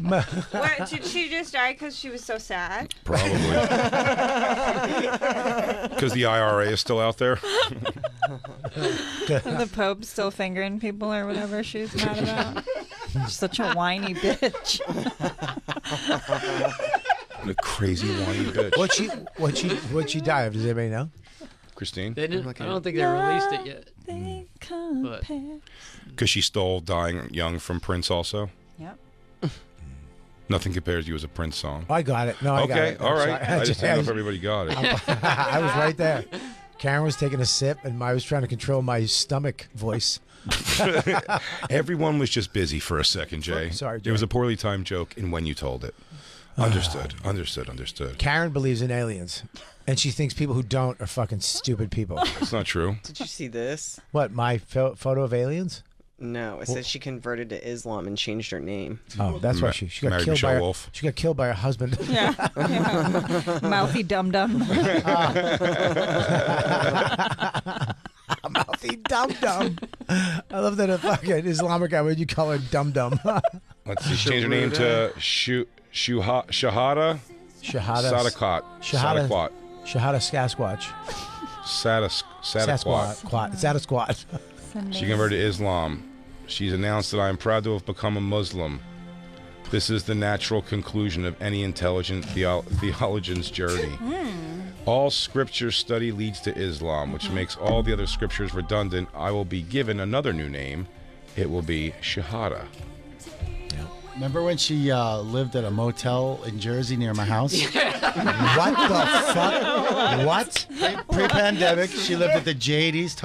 What, did she just die because she was so sad? Probably. Because the IRA is still out there. The Pope's still fingering people or whatever she's mad about. Such a whiny bitch. What a crazy whiny bitch. What'd she die of? Does anybody know? Christine? They didn't. I don't think they released it yet. But Because she stole Dying Young from Prince also? Yep. Nothing Compares to You as a Prince song. I got it. No, I got Okay, it. all I'm right. sorry. I just didn't know if everybody got it. I was right there. Karen was taking a sip, and I was trying to control my stomach voice. Everyone was just busy for a second, Jay. Sorry, Jay. It was a poorly timed joke, and when you told it. Understood. Karen believes in aliens, and she thinks people who don't are fucking stupid people. It's not true. Did you see this? What, my photo of aliens? No, it says she converted to Islam and changed her name. Oh, that's why she got Married killed Michelle by her, Wolf. she got killed by her husband. Yeah. Mouthy dum dum. Mouthy dum dum. I love that a fucking Islamic guy when you call her dum dum. Let's see. Change her name to Shahada Shahada Sadaquat. Shahada Sasquatch. Sadaquat. Sasquatch. She converted to Islam. She's announced that I am proud to have become a Muslim. This is the natural conclusion of any intelligent theologian's journey. All scripture study leads to Islam, which makes all the other scriptures redundant. I will be given another new name. It will be Shahada. Remember when she lived at a motel in Jersey near my house? What the fuck? What? Pre-pandemic, she lived at the Jade East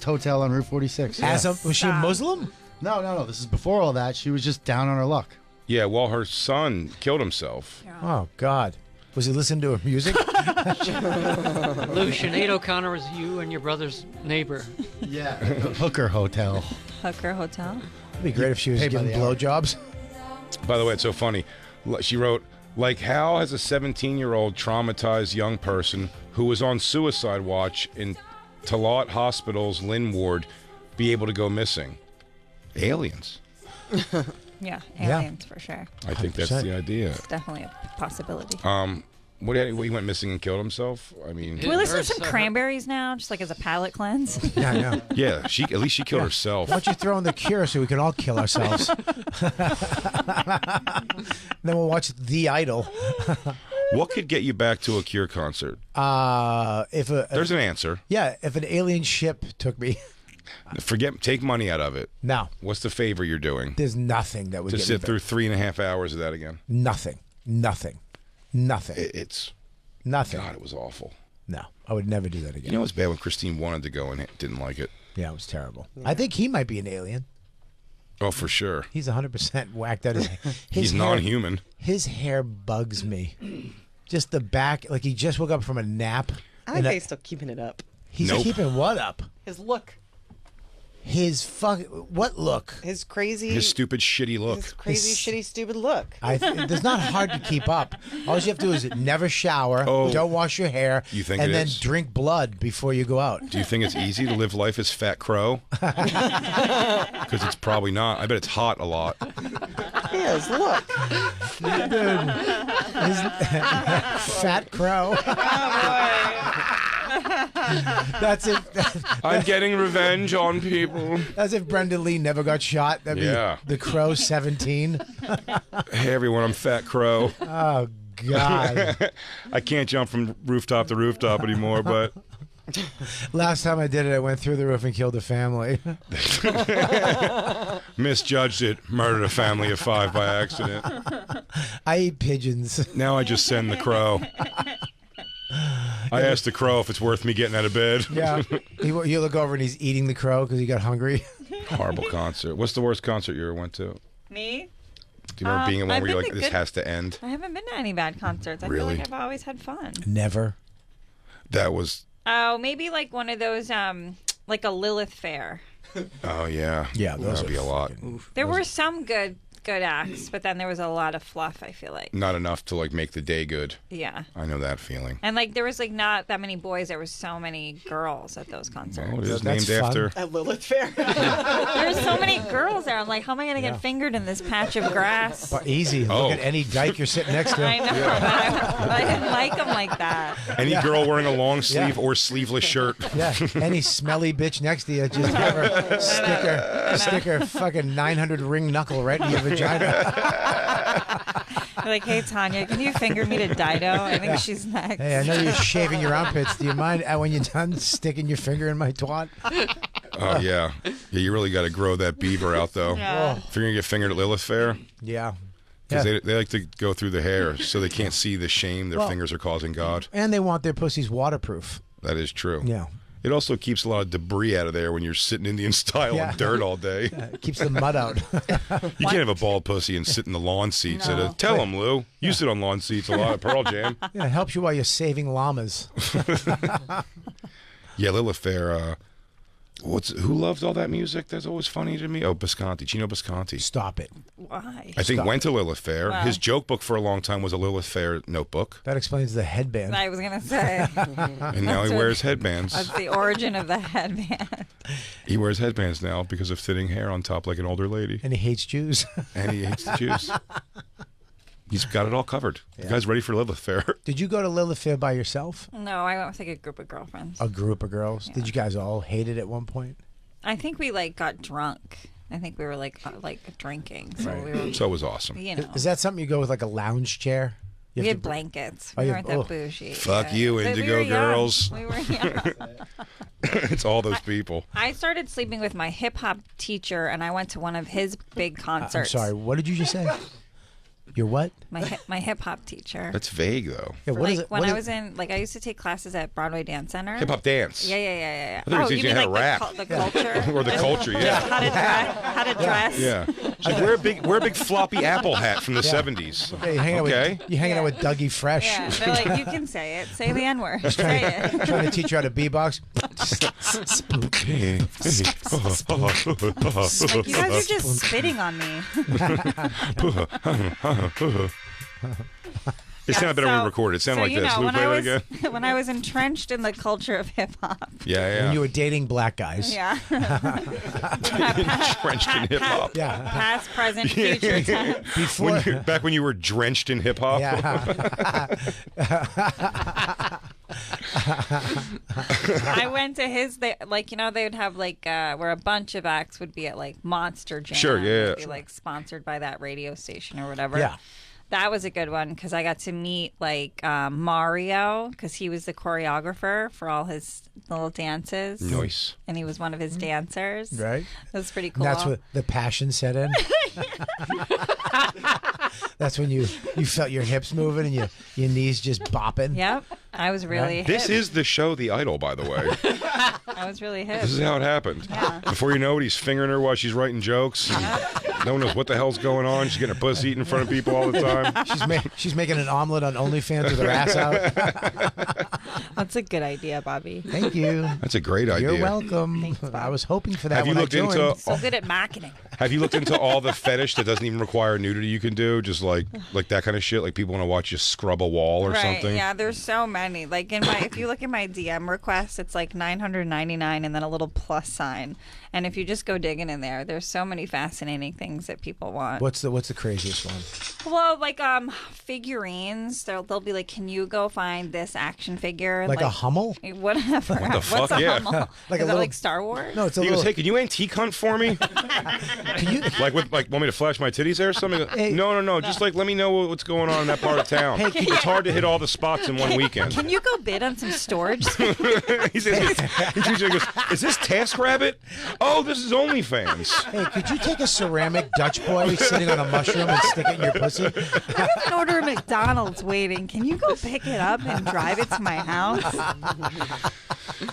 Hotel on Route 46. Was she a Muslim? No. This is before all that. She was just down on her luck. Yeah, well, her son killed himself. Oh, God. Was he listening to her music? Lou, Sinead O'Connor was you and your brother's neighbor. Yeah. Hooker Hotel. Hooker Hotel. It'd be great if she was Paid by giving the hour. blowjobs. By the way, it's so funny. She wrote, like, how has a 17-year-old traumatized young person who was on suicide watch in Talat Hospital's Lynn Ward be able to go missing? Aliens. Yeah, aliens for sure. I think that's the idea. It's definitely a possibility. What he went missing and killed himself? I mean, Can we listen to some Cranberries now, just like as a palate cleanse? Yeah, I know. yeah, at least she killed herself. Why don't you throw in the Cure so we can all kill ourselves? Then we'll watch The Idol. What could get you back to a Cure concert? There's an answer. Yeah, if an alien ship took me. Take money out of it. No. What's the favor you're doing? There's nothing that would to get sit me through 3.5 hours of that again. Nothing. It's nothing. God, it was awful. No, I would never do that again. You know, it was bad when Christine wanted to go and didn't like it. Yeah, it was terrible. Yeah. I think he might be an alien. Oh, for sure. He's 100% whacked out. He's non-human. His hair bugs me. Just the back, like he just woke up from a nap. I like that he's still keeping it up. He's keeping what up? His look. His what look? His stupid, shitty look. His crazy, shitty, stupid look. It's not hard to keep up. All you have to do is never shower, don't wash your hair, and then drink blood before you go out. Do you think it's easy to live life as Fat Crow? Because it's probably not. I bet it's hot a lot. Yes, look. Dude. Fat Crow. That's it. I'm getting revenge on people. As if Brenda Lee never got shot. That'd be the Crow 17. Hey everyone, I'm Fat Crow. Oh God. I can't jump from rooftop to rooftop anymore, but last time I did it, I went through the roof and killed a family. Misjudged it, murdered a family of 5 by accident. I eat pigeons. Now I just send the crow. I asked the crow if it's worth me getting out of bed. Yeah. You look over and he's eating the crow because he got hungry. Horrible concert. What's the worst concert you ever went to? Me? Do you remember being in one where you're like, this has to end? I haven't been to any bad concerts. I feel like I've always had fun. Never. That was... Oh, maybe like one of those, like a Lilith fair. Oh, yeah. Yeah, those would be a lot. There were some good acts, but then there was a lot of fluff, I feel like. Not enough to like make the day good. Yeah. I know that feeling. And like there was like not that many boys, there was so many girls at those concerts. Oh, it is named after at Lilith Fair. There were so many girls there. I'm like, how am I going to get fingered in this patch of grass? Well, easy. Look at any dyke you're sitting next to. I know, but I didn't like them like that. Any girl wearing a long sleeve or sleeveless shirt. Yeah, any smelly bitch next to you, just have her stick her fucking 900 ring knuckle right in your vagina. They're like, hey, Tanya, can you finger me to Dido? I think she's next. Hey, I know you're shaving your armpits. Do you mind when you're done sticking your finger in my twat? Oh, yeah. Yeah, you really got to grow that beaver out, though. Yeah. If you're going to get fingered at Lilith Fair. Yeah. Because they like to go through the hair so they can't see the shame their fingers are causing God. And they want their pussies waterproof. That is true. Yeah. It also keeps a lot of debris out of there when you're sitting Indian style in dirt all day. Yeah, it keeps the mud out. You can't have a bald pussy and sit in the lawn seats. No. Tell them, Lou. You sit on lawn seats a lot at Pearl Jam. Yeah, it helps you while you're saving llamas. Yeah, Lilith Fair. Who loved all that music? That's always funny to me. Oh, Bisconti. Gino Bisconti. Stop it. Why? I think Stop. went to Lilith Fair. Wow. His joke book for a long time was a Lilith Fair notebook. That explains the headband. I was gonna say. And now he wears headbands. That's the origin of the headband. He wears headbands now because of thinning hair on top like an older lady. And he hates Jews. And he hates the Jews. He's got it all covered. The guy's ready for Lilith Fair. Did you go to Lilith Fair by yourself? No, I went with like a group of girlfriends. A group of girls? Yeah. Did you guys all hate it at one point? I think we like got drunk. I think we were like drinking. So we were. So it was awesome. You know. Is that something you go with, like a lounge chair? You We have had to- blankets. Oh, We you- weren't that oh. bougie. Fuck you, But we Indigo were young. girls. We were young. It's all those people. I started sleeping with my hip hop teacher, and I went to one of his big I'm concerts. sorry, what did you just say? Your what? My hip hop teacher. That's vague, though. Yeah, For, what is like it? when what I is- was in, like I used to take classes at Broadway Dance Center. Hip hop dance. Yeah. I thought you were teaching mean how to like rap. the culture? Or the culture, yeah. How to dress? Yeah. She's like, wear a big floppy apple hat from the 70s. Hey, you hanging out with Dougie Fresh. Yeah, they're like, you can say it. Say the N-word. Say it. Trying to teach you how to beatbox. Like, you guys are just spitting on me. It sounded better when we recorded. It sounded like this. Can we play that again? When I was entrenched in the culture of hip hop. Yeah. When you were dating black guys. Yeah. Drenched in hip hop. Yeah. Past, present, future tense. Before. Back when you were drenched in hip hop. Yeah. I went to his, they would have like, where a bunch of acts would be at like Monster Jam. Sure, yeah. Would be like sponsored by that radio station or whatever. Yeah. That was a good one because I got to meet like Mario because he was the choreographer for all his little dances. Nice. And he was one of his dancers. Right. That was pretty cool. And that's what the passion set in. That's when you felt your hips moving and your knees just bopping. Yep. I was really hip. This is the show The Idol, by the way. I was really hip. This is how it happened. Yeah. Before you know it, he's fingering her while she's writing jokes. No one knows what the hell's going on. She's getting her pussy eaten in front of people all the time. She's making an omelet on OnlyFans with her ass out. That's a good idea, Bobby. Thank you. That's a great idea. You're welcome. I was hoping for that. Have you when looked I joined. into? So good at marketing. Have you looked into all the fetish that doesn't even require nudity you can do? Just like that kind of shit. Like people want to watch you scrub a wall or Right, something. yeah, there's so many. Like if you look at my DM requests, it's like 999 and then a little plus sign. And if you just go digging in there, there's so many fascinating things that people want. What's the craziest one? Well, like figurines. They'll be like, can you go find this action figure? Like a Hummel? Whatever. What the fuck? What's a Yeah. Hummel? Like Is a that little- like Star Wars? No, it's a He little. goes, hey, can you antique hunt for me? Can you? like want me to flash my titties there or something? Hey. No. Just like let me know what's going on in that part of town. It's hard to hit all the spots in one weekend. Can you go bid on some storage? he says, he usually goes, is this TaskRabbit? Oh, this is OnlyFans. Hey, could you take a ceramic Dutch boy sitting on a mushroom and stick it in your pussy? I have an order at McDonald's waiting. Can you go pick it up and drive it to my house?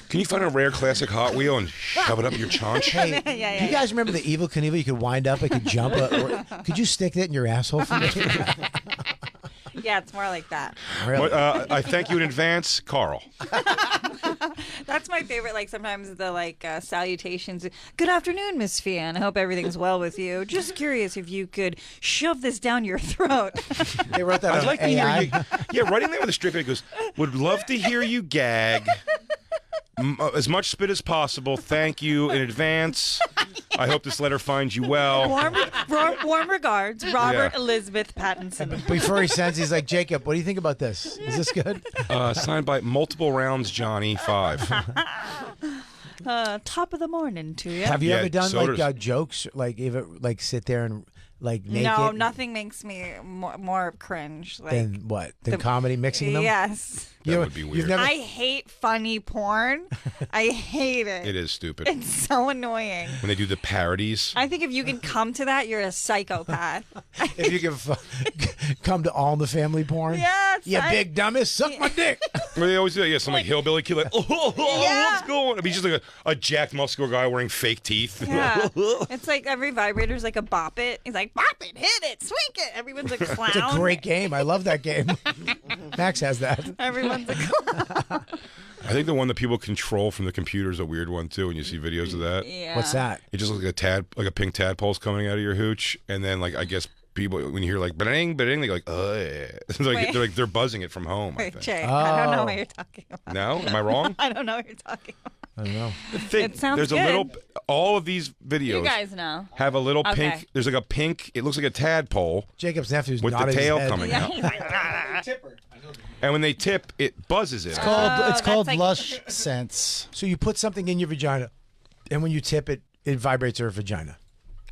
Can you find a rare classic Hot Wheel and shove it up your chaunch? Hey, Yeah. you guys remember the Evil Knievel? You could wind up, it could jump. Could you stick that in your asshole for me? Yeah, it's more like that. Really? I thank you in advance, Carl. That's my favorite. Like sometimes the salutations. Good afternoon, Miss Feehan. I hope everything's well with you. Just curious if you could shove this down your throat. They wrote that I'd on like to AI. hear you. Yeah, writing there with a straight face goes, would love to hear you gag. As much spit as possible. Thank you in advance. I hope this letter finds you well. Warm regards, Robert Yeah. Elizabeth Pattinson. Before he sends, he's like, Jacob, what do you think about this? Is this good? Signed by multiple rounds, Johnny 5. Top of the morning to you. Have you Yeah, ever done so like does- jokes, like sit there and like naked? No, nothing makes me more cringe. Like Than what? Than comedy mixing them? Yes. You know, would be you've weird. never- I hate funny porn. I hate it. It is stupid. It's so annoying. When they do the parodies. I think if you can come to that, you're a psychopath. if you can come to All in the Family porn. Yes. You big dumbass, suck my dick. Well, they always do that. Yeah, some like hillbilly kid, like, what's going on? I mean, he's just like a jacked, muscular guy wearing fake teeth. Yeah. It's like every vibrator's like a bop it. He's like, bop it, hit it, swing it. Everyone's a clown. It's a great game. I love that game. Max has that. Everyone's a clown. I think the one that people control from the computer is a weird one too. When you see videos of that, Yeah. What's that? it just looks like a pink tadpole's coming out of your hooch, and then like I guess people when you hear like ba-ding, ba-ding, they go like, yeah. It's like they're buzzing it from home. I Wait, think. Jay, I don't know Oh. what you're talking about. No, am I wrong? I don't know what you're talking about. I don't know. It sounds There's good. a little. All of these videos You guys know. have a little Okay. pink. There's like a pink. It looks like a tadpole Jacob's nephew's with the nodding his tail head. coming out. Tipper. And when they tip, it buzzes it. It's out. called, it's called like- Lush Sense. So you put something in your vagina, and when you tip it, it vibrates her vagina.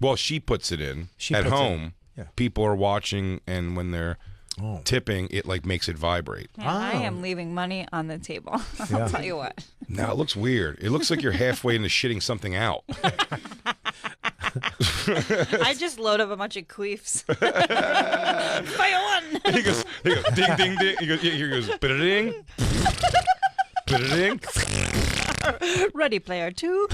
Well, she puts it in She at puts it in. home. Yeah. People are watching, and when they're Oh. tipping, it like makes it vibrate. Yeah, I am leaving money on the table. Yeah. I'll tell you what. Now it looks weird. It looks like you're halfway into shitting something out. I just load up a bunch of queefs. Fire one. He goes, ding, ding, ding. He goes, ba-da-ding, ba-da-ding. Ready Player 2.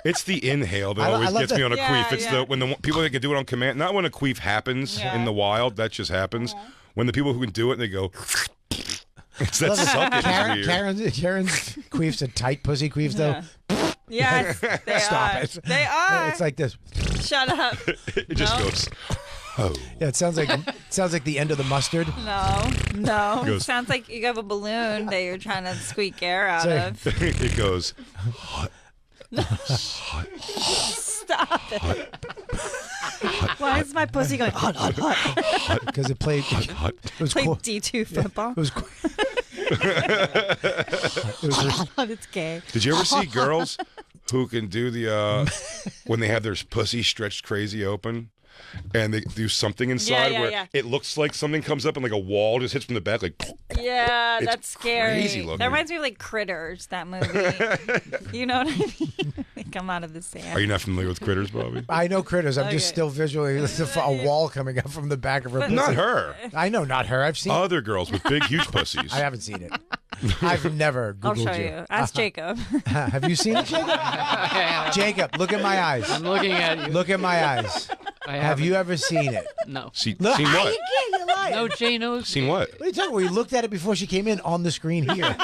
It's the inhale that I always love gets me that- on a Yeah, queef. It's yeah. when the people that can do it on command, not when a queef happens Yeah. in the wild. That just happens. When the people who can do it, they go. It's that suck. Karen's queefs are tight pussy queefs, though. Yes, they Stop are. it. They are. It's like this. Shut up. It just No. goes. Oh. Yeah, it sounds like the end of the mustard. No. Goes- Sounds like you have a balloon that you're trying to squeak air out of. It goes. Stop it. Why is my pussy going hot, hot, hot? Because it played. Hot. It was Play cool. D2 football. It was. It was It's gay. Did you ever see girls who can do the when they have their pussy stretched crazy open and they do something inside yeah, where yeah. it looks like something comes up and like a wall just hits from the back like Yeah, It's that's scary. crazy looking. That reminds me of like Critters, that movie. You know what I mean? They come out of the sand. Are you not familiar with Critters, Bobby? I know critters. I'm just Okay. still visually a wall coming up from the back of her. But- pussy. Not her. I know, not her. I've seen. Other girls with big, huge pussies. I haven't seen it. I've never Googled I'll show you. Ask Jacob. Have you seen it, Jacob? Jacob, look at my eyes. I'm looking at you. Look at my eyes. I Have haven't. you ever seen it? No. Seen Look, what? You're lying. No, Jay knows. Seen what? What are you talking about? We looked at it before she came in on the screen here.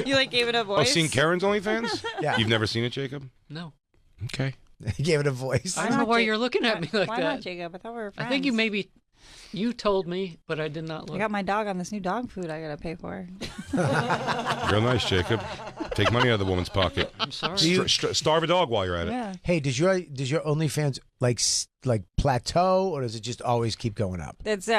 You like gave it a Oh, voice? seen Kerryn's OnlyFans? Yeah. You've never seen it, Jacob? No. Okay. He gave it a voice. I don't know why you're looking at me like Why that. not, Jacob? I thought we were friends. I think you told me, but I did not I look. got my dog on this new dog food I gotta pay for. Real nice, Jacob. Take money out of the woman's pocket. I'm sorry. Do you- Starve a dog while you're at it. Yeah. Hey, does your OnlyFans like plateau, or does it just always keep going up? It's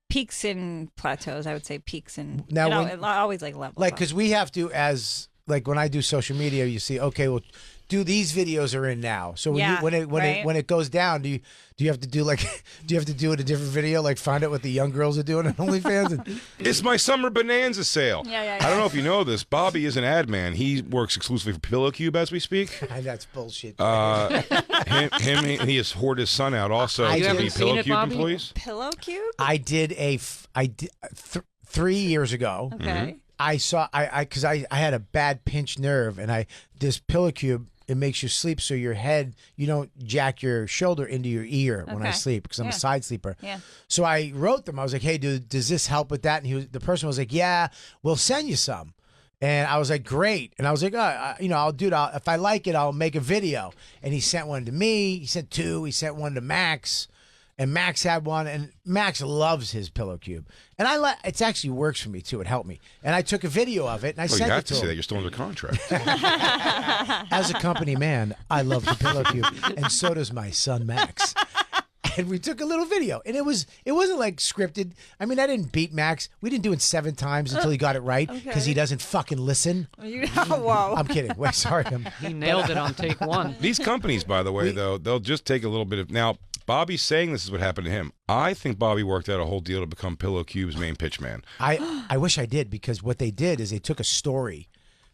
peaks and plateaus. I would say peaks and Now, now when- it always like levels. Like, up. because we have to, as like when I do social media, you see, okay, well, do these videos are in now. So when Yeah, when it goes down, do you have to do like do you have to do it a different video, like find out what the young girls are doing on OnlyFans? And, It's my summer bonanza sale. Yeah. I don't know if you know this. Bobby is an ad man. He works exclusively for Pillow Cube as we speak. that's bullshit. He has hoarded his son out also You to haven't be seen Pillow it, Cube Bobby? employees. Pillow cube. I did 3 years ago. Okay. I saw because I had a bad pinched nerve, and this Pillow Cube, it makes you sleep so your head, you don't jack your shoulder into your ear when I Okay. sleep, because I'm a Yeah. side sleeper. Yeah. So I wrote them. I was like, hey, dude, does this help with that? And the person was like, yeah, we'll send you some. And I was like, great. And I was like, I'll do it. If I like it, I'll make a video. And he sent one to me. He sent 2. He sent one to Max. And Max had one, and Max loves his Pillow Cube. And it actually works for me too. It helped me. And I took a video of it, and I Well, you sent have it to to say that. him. You're still under contract. As a company man, I love the Pillow Cube, and so does my son Max. And we took a little video, and it wasn't like scripted. I mean, I didn't beat Max. We didn't do it 7 times until he got it right, because he doesn't fucking listen. Whoa. I'm kidding. Wait, sorry. He nailed it on take 1. These companies, by the way, though, they'll just take a little bit of now. Bobby's saying this is what happened to him. I think Bobby worked out a whole deal to become Pillow Cube's main pitch man. I wish I did, because what they did is they took a story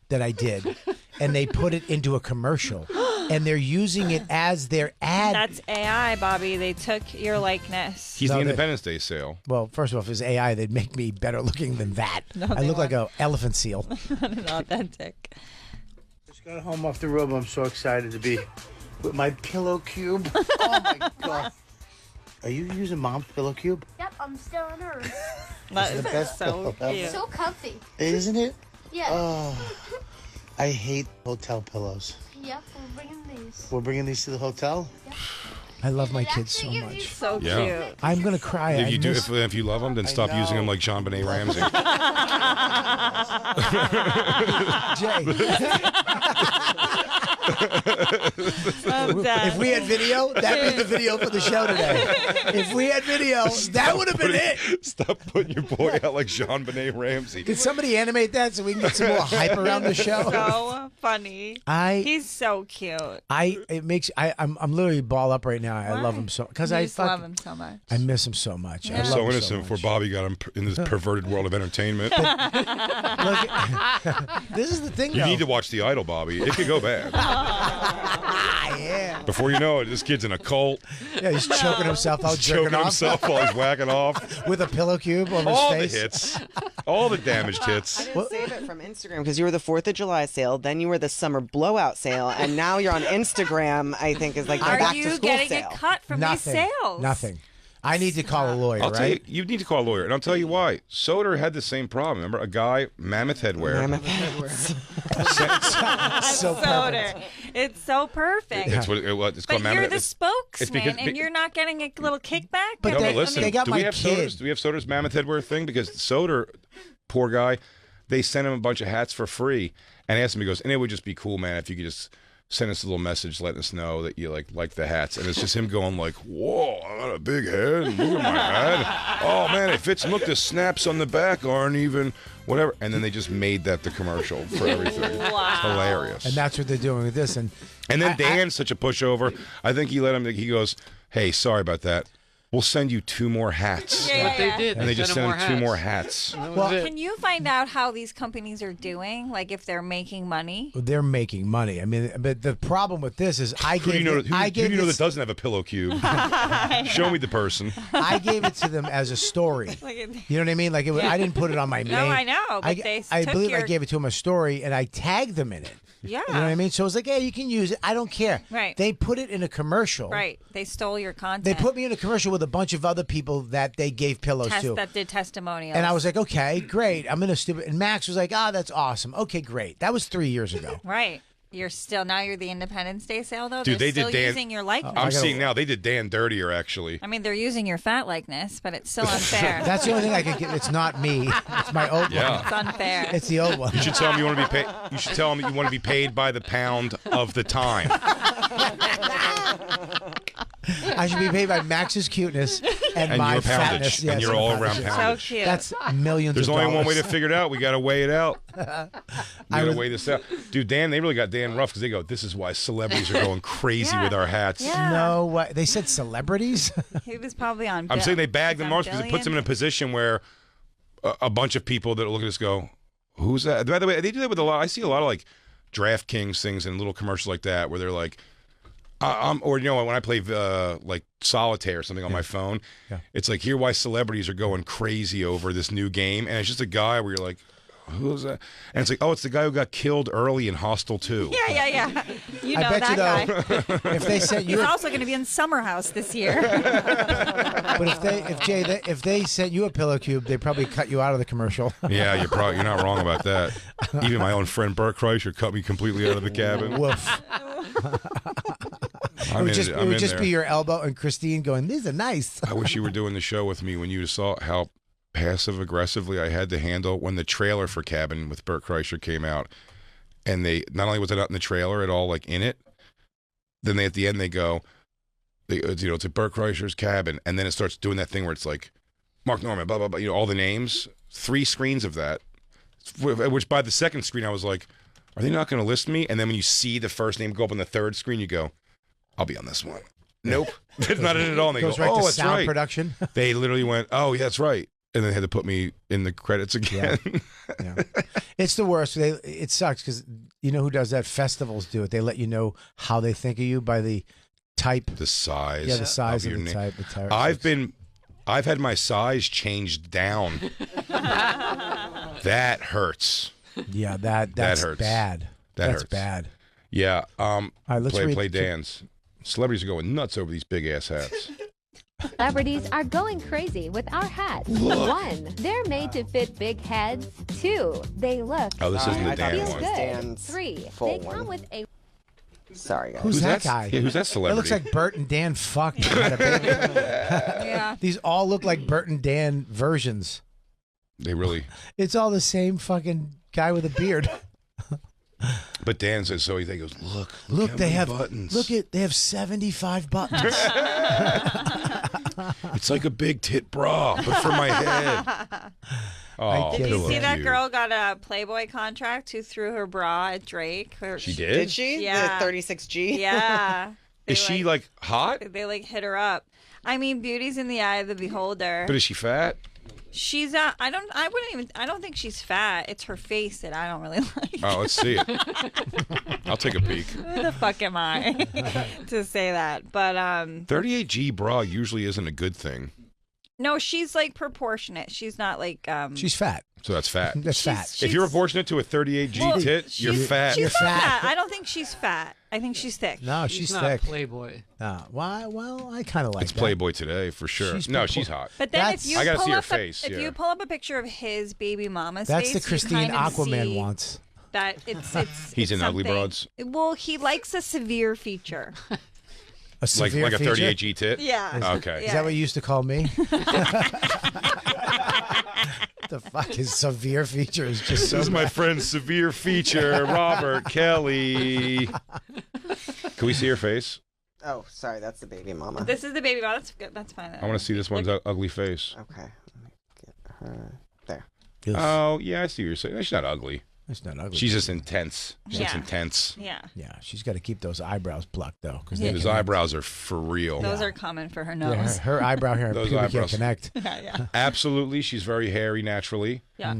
that I did, and they put it into a commercial, and they're using it as their ad. That's AI, Bobby. They took your likeness. He's the Independence Day sale. Well, first of all, if it was AI, they'd make me better looking than that. No, I they look like won't. an elephant seal. Authentic. Just got home off the road. I'm so excited to be with my pillow cube. Oh my god. Are you using Mom's pillow cube? Yep, I'm still on Earth. That is the best so pillow cute. So comfy. Isn't it? Yeah. Oh, I hate hotel pillows. Yep, we're bringing these. We're bringing these to the hotel? I love my kids so much. So Yeah. cute. I'm gonna cry. If I you do, miss- if you love them, then stop using them like John Benet Ramsey. If we had video, that'd be the video for the show today. If we had video, that would have been it. Stop putting your boy out like John Benet Ramsey. Could somebody animate that so we can get some more hype around the show? So funny. He's so cute. I'm literally ball up right now. I love him so because You I just love him so much. I miss him so much. I love So him innocent before Bobby got him in this perverted world of entertainment. This is the thing. You though. need to watch The Idol, Bobby. It could go bad. Yeah. Before you know it, this kid's in a cult. Yeah, he's choking himself out, He's jerking choking off. himself while he's whacking off. With a pillow cube over All his the face. hits. All the damaged hits. I didn't save it from Instagram because you were the 4th of July sale, then you were the summer blowout sale, and now you're on Instagram, I think, is like the Are back to you school getting sale. a cut from Nothing. these sales? Nothing. I need to call a lawyer, I'll tell you, right? you need to call a lawyer, and I'll tell you why. Soder had the same problem. Remember, a guy, mammoth headwear. So Soda. It's so perfect. It's what it's But called you're mammoth. the It's sponsman, because- and you're not getting a little kickback? But no, they- but listen, they got do my we have kid. Soder's? Do we have Soder's mammoth headwear thing? Because Soder, poor guy, they sent him a bunch of hats for free, and asked him. He goes, "And it would just be cool, man, if you could just send us a little message letting us know that you like the hats." And it's just him going like, "Whoa, I got a big head. Look at my hat. Oh man, it fits. Look, the snaps on the back aren't even whatever." And then they just made that the commercial for everything. Wow. It's hilarious. And that's what they're doing with this. And then Dan's such a pushover. I think he let him. He goes, "Hey, sorry about that. We'll send you 2 more hats." Yeah, What they did. And they just sent sent him 2 more hats. That was it. Can you find out how these companies are doing? Like if they're making money? they're making money. I mean, but the problem with this is I Who do gave you know? it- I Who do gave you know this- that doesn't have a pillow cube? Show me the person. I gave it to them as a story. You know what I mean? Like I didn't put it on my main. No, I know, but they I took believe I your- gave it to them a story, and I tagged them in it. Yeah. You know what I mean? So it's like, hey, you can use it. I don't care. Right. They put it in a commercial. Right. They stole your content. They put me in a commercial with a bunch of other people that they gave pillows to. that did testimonials. And I was like, okay, great. I'm in a stupid. And Max was like, that's awesome. Okay, great. That was 3 years ago. Right. You're the Independence Day sale though. Dude, They're they did still Dan. using your likeness. I'm seeing now. They did Dan dirtier, actually. I mean, they're using your fat likeness, but it's still unfair. That's the only thing I could get. It's not me. It's my old Yeah. It's unfair. one. It's the old one. You should tell them you want to be paid. You should tell them you want to be paid by the pound of the time. I should be paid by Max's cuteness and my your poundage, fatness. and Yes, your my all-around fatness. poundage. So cute. That's millions There's of only dollars. one way to figure it out. We got to weigh it out. We got to weigh this out. Dude, Dan, they really got Dan rough because they go, this is why celebrities are going crazy Yeah. with our hats. Yeah. No way. They said celebrities? He was probably on. I'm Bill. saying they bag them He's on off because it puts them in a Billion. position where a bunch of people that look at us go, who's that? By the way, they do that with a lot. I see a lot of like DraftKings things and little commercials like that where they're like, or you know, when I play like solitaire or something on my phone, it's like here why celebrities are going crazy over this new game, and it's just a guy where you're like, who's that? And it's like, oh, it's the guy who got killed early in Hostel 2. Yeah. You know I bet that you though, guy. if they sent He's you, also going to be in Summer House this year. but if they sent you a pillow cube, they probably cut you out of the commercial. Yeah, you're not wrong about that. Even my own friend Bert Kreischer cut me completely out of the cabin. Woof. It would just be your elbow and Christine going, these are nice. I wish you were doing the show with me when you saw how passive aggressively I had to handle when the trailer for Cabin with Bert Kreischer came out, and they not only was it not in the trailer at all, like in it, then they at the end they go, it's at Bert Kreischer's Cabin, and then it starts doing that thing where it's like Mark Norman, blah blah blah, all the names, 3 screens of that, which by the second screen I was like, are they not going to list me? And then when you see the first name go up on the third screen, you go, I'll be on this one. Nope, it's not in it at all. And they Goes go, right to that's sound right. production. They literally went, oh, yeah, that's right. And then had to put me in the credits again. Yeah. It's the worst. It sucks because You know who does that? Festivals do it. They let you know how they think of you by the type. The size. Yeah, the size of of your the name. type. I've had my size changed down. That hurts. Yeah, that's hurts. bad. That's hurts. bad. Yeah. All right, let's play Dan's. Celebrities are going nuts over these big ass hats. Celebrities are going crazy with our hats. 1, they're made to fit big heads. 2, they look Oh, this isn't the Dan feel one. good. Dan's 3, full they one. come with a Sorry, guys. Who's that guy? Yeah, who's that That celebrity? looks like Bert and Dan fucked. Had a baby. Yeah. These all look like Bert and Dan versions. They really. It's all the same fucking guy with a beard. But Dan says so. He goes, look, Look, how they many have buttons. they have 75 buttons. It's like a big tit bra, but for my head. Oh, Did you Philip, see that you. girl got a Playboy contract who threw her bra at Drake? She did? Did she? Yeah. The 36G? Yeah. Is she like hot? They like hit her up. I mean, beauty's in the eye of the beholder. But is she fat? She's I don't think she's fat. It's her face that I don't really like. Oh, let's see it. I'll take a peek. Who the fuck am I to say that? But 38G bra usually isn't a good thing. no, she's like proportionate. She's not like She's fat. So that's fat. That's fat. If you're proportionate to a 38G Well, tit, you're she's- fat. She's not fat. I don't think she's fat. I think she's thick. No, she's not thick. Playboy. Why? Well, I kind of like It's that. Playboy today for sure. She's hot. But then if you I gotta pull see her up face. if yeah. you pull up a picture of his baby mama's That's face, the Christine you kind of Aquaman see wants. That it's He's it's in ugly something- broads? Well, he likes a severe feature. A severe like a feature? 38G tit? Yeah. Okay. Is that what you used to call me? The fuck is severe feature? Is just so This is my bad. friend's severe feature, Robert Kelly. Can we see her face? Oh, sorry, that's the baby mama. This is the baby mama. That's good. That's fine. I want to see this one's ugly face. Okay. Let me get her. There. Oh, yeah, I see what you're saying. She's not ugly. It's not ugly. She's just intense. She's Yeah. intense. Yeah. Yeah, she's got to keep those eyebrows plucked though, because His eyebrows are for real. Those are common for her Yeah, nose. her eyebrow hair and Those pubic hair eyebrows. connect. Yeah. Absolutely, she's very hairy naturally. Yeah.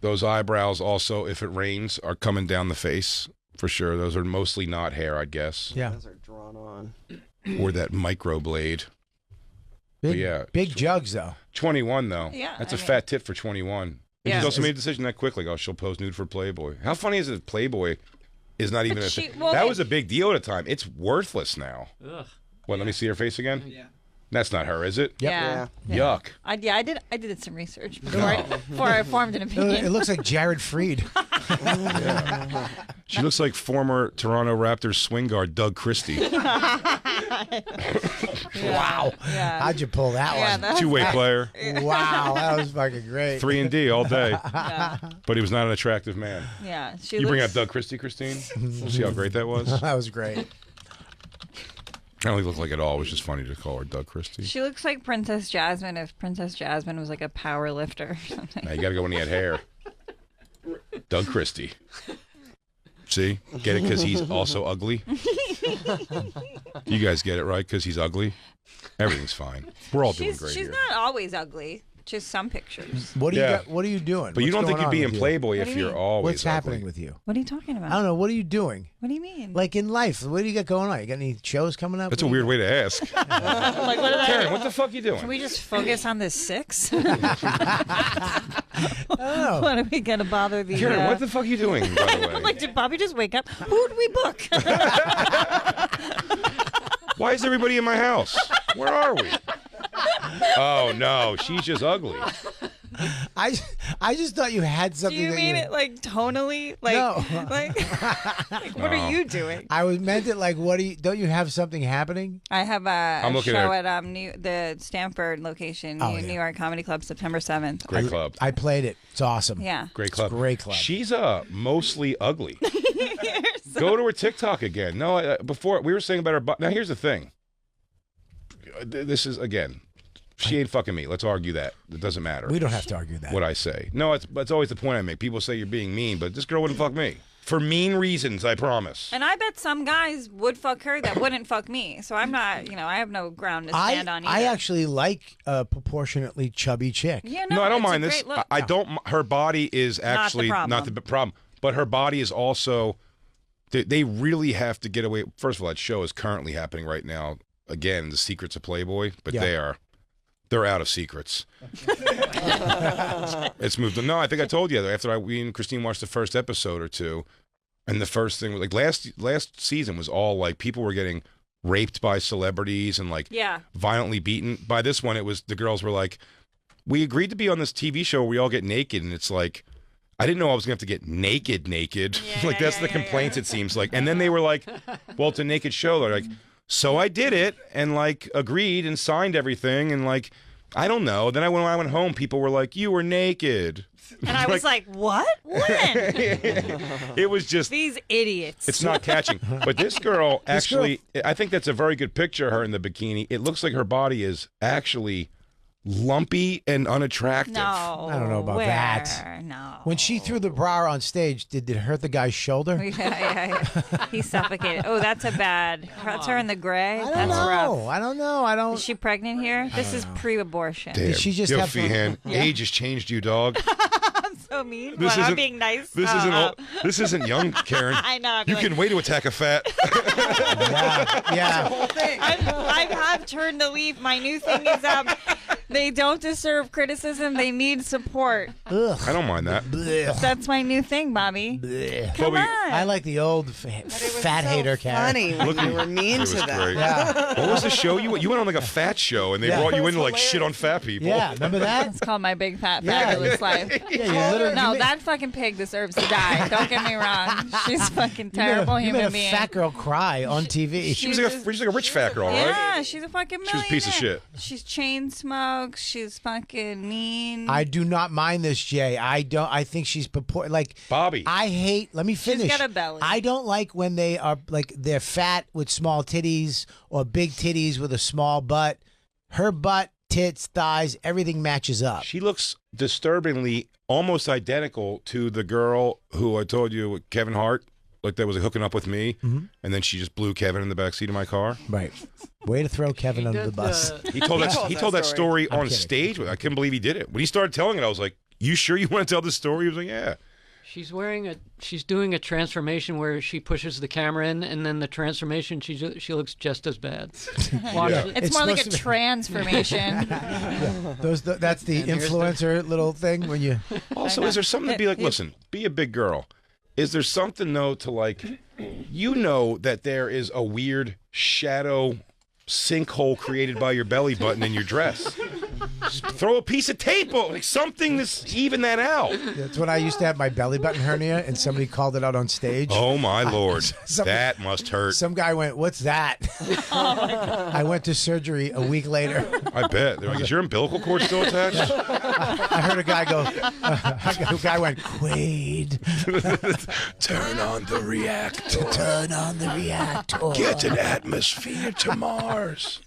Those eyebrows also, if it rains, are coming down the face for sure. Those are mostly not hair, I'd guess. Yeah. Those are drawn on. Or that microblade. But Big, yeah, big jugs though. 21 though. Yeah, That's I a mean- fat tit for 21. And Yeah. she's also made a decision that quick. Like, oh, she'll pose nude for Playboy. How funny is it that Playboy is not even a she- thing? well, That they- was a big deal at the time. It's worthless now. Ugh. What? Let me see her face again. Yeah. That's not her, is it? Yeah. Yuck. I did some research before I formed an opinion. It looks like Jared Freed. She looks like former Toronto Raptors swing guard Doug Christie. Wow. Yeah. How'd you pull that Yeah, one? that's- Two-way player. Wow, that was fucking great. 3 and D all day. Yeah. But he was not an attractive man. Yeah. She You bring up looks- Doug Christie, Christine? We'll see how great that was. That was great. I don't look like it all. It was just funny to call her Doug Christie. She looks like Princess Jasmine if Princess Jasmine was like a power lifter or something. Now you got to go when he had hair. Doug Christie. See? Get it? Because he's also ugly? You guys get it, right? Because he's ugly? Everything's fine. We're all doing great She's here. not always ugly. Just some pictures. What do Yeah. you got, What are you doing? But you What's don't think going you'd be on in with Playboy What if do you you're mean? always What's ugly. happening with you? What are you talking about? I don't know. What are you doing? What do you mean? Like in life, what do you got going on? You got any shows coming up? That's a weird way to ask. Like, what did Kerryn, what the fuck you doing? Can we just focus on this 6? Oh. What are we gonna bother the? Kerryn, what the fuck are you doing, by the way? Like, did Bobby just wake up? Who did we book? Why is everybody in my house? Where are we? Oh, no. She's just ugly. I just thought you had Do something. you that mean it like tonally? Like, No. like, what No. are you doing? I was meant it like, what do you? Don't you have something happening? I have a I'm looking show at- at the Stanford location, Oh, New yeah. York Comedy Club, September 7th. Great club. I played it. It's awesome. Yeah. Great club. It's a great club. She's mostly ugly. Go to her TikTok again. No, before we were saying about her butt. Now here's the thing. This is again. She ain't fucking me. Let's argue that. It doesn't matter. We don't have to argue that. What I say. No, it's always the point I make. People say you're being mean, but this girl wouldn't fuck me for mean reasons. I promise. And I bet some guys would fuck her that wouldn't fuck me. So I'm not, I have no ground to stand on either. I actually like a proportionately chubby chick. Yeah, No, I don't it's a mind this. great look. I don't. Her body is actually problem. not the problem. But her body is also. They really have to get away. First of all, that show is currently happening right now. Again, The Secrets of Playboy, but they're out of secrets. It's moved on. No, I think I told you after we and Christine watched the first episode or two, and the first thing was like last season was all like people were getting raped by celebrities and like violently beaten. By this one, it was the girls were like, we agreed to be on this TV show where we all get naked, and it's like, I didn't know I was gonna have to get naked. Like that's the complaints it seems like. And then they were like, well, it's a naked show. They're like, so I did it and like agreed and signed everything and like, I don't know. Then when I went home, people were like, you were naked. And I was like, what? When? It was just these idiots. It's not catching. But this girl actually, I think that's a very good picture of her in the bikini. It looks like her body is actually lumpy and unattractive. No, I don't know about that. No. When she threw the bra on stage, did it hurt the guy's shoulder? Yeah. He suffocated. Oh, that's That's her in the gray. I don't That's know. rough. I don't know. Is she pregnant here? This is pre-abortion. Damn. Did she just Yo, have Feehan, age has changed you, dog. I'm so mean. This I'm isn't- being nice. This isn't young, Kerryn. I know. You can wait to attack a fat. Yeah. I've turned the leaf. My new thing is they don't deserve criticism. They need support. Ugh. I don't mind that. That's my new thing, Bobby. Come on. I like the old fat hater Funny character. when you were mean It to was them. great. Yeah. What was the show you went on like a fat show and they brought you in to like shit on fat people? Yeah, remember that? It's called My Big Fat Yeah. Fabulous Life. Yeah, you literally. No, you that fucking pig deserves to die. Don't get me wrong. She's fucking terrible you human made a being. fat girl cry on TV. She was like a rich fat girl, right? Yeah, she's a fucking millionaire. She was a piece of shit. She's chain smokes. She's fucking mean. I do not mind this, Jay. I think she's like Bobby. I hate. Let me finish. got a belly. I don't like when they are like they're fat with small titties or big titties with a small butt. Her butt, tits, thighs, everything matches up. She looks disturbingly almost identical to the girl who I told you, Kevin Hart, like that was hooking up with me, and then she just blew Kevin in the backseat of my car. Right. Way to throw Kevin under the bus. He told that story on stage. I couldn't believe he did it. When he started telling it, I was like, "You sure you want to tell this story?" He was like, "Yeah." She's doing a transformation where she pushes the camera in, and then the transformation she looks just as bad. Watch it. It's more like a supposed to be- transformation. That's the And here's the- influencer little thing when you. Also, is there something to be like? Listen, be a big girl. Is there something though to like? You know that there is a weird shadow sinkhole created by your belly button in your dress. Just throw a piece of tape on, like something to even that out. That's when I used to have my belly button hernia, and somebody called it out on stage. Oh my lord, that must hurt. Some guy went, "What's that?" I went to surgery a week later. I bet. They're like, is your umbilical cord still attached? I heard a guy go. A guy went, "Quaid, Turn on the reactor. turn on the reactor." Get an atmosphere to Mars.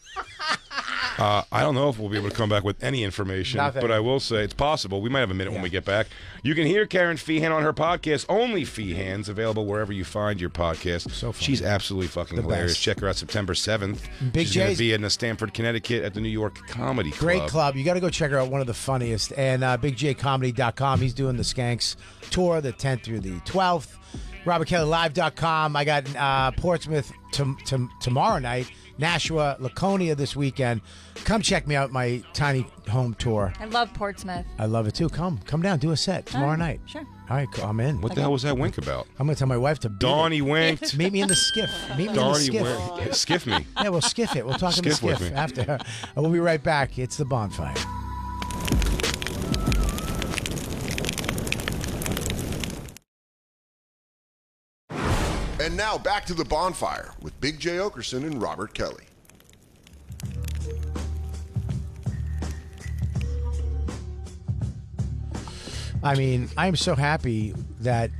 I don't know if we'll be able to come back with any information, Nothing. but I will say it's possible. We might have a minute when we get back. You can hear Kerryn Feehan on her podcast, Only Feehan's, available wherever you find your podcast. So funny. She's absolutely fucking hilarious. best. Check her out September 7th. Big She's going J's- to be in Stamford, Connecticut at the New York Comedy Club. Great club. You got to go check her out. One of the funniest. And BigJComedy.com. He's doing the Skanks tour, the 10th through the 12th. RobertKellyLive.com. I got Portsmouth tomorrow night. Nashua, Laconia this weekend. Come check me out, my tiny home tour. I love Portsmouth. I love it too. Come down, do a set tomorrow night. Sure. All right, I'm in. What the hell was that wink about? I'm gonna tell my wife to beat Donnie it. winked. Meet me in the skiff. Meet me in the Donnie skiff. winked. Skiff me. Yeah, we'll skiff it. We'll talk in the Skiff with skiff me. after. We'll be right back. It's the Bonfire. And now back to the Bonfire with Big J. Okerson and Robert Kelly. I mean, I'm so happy that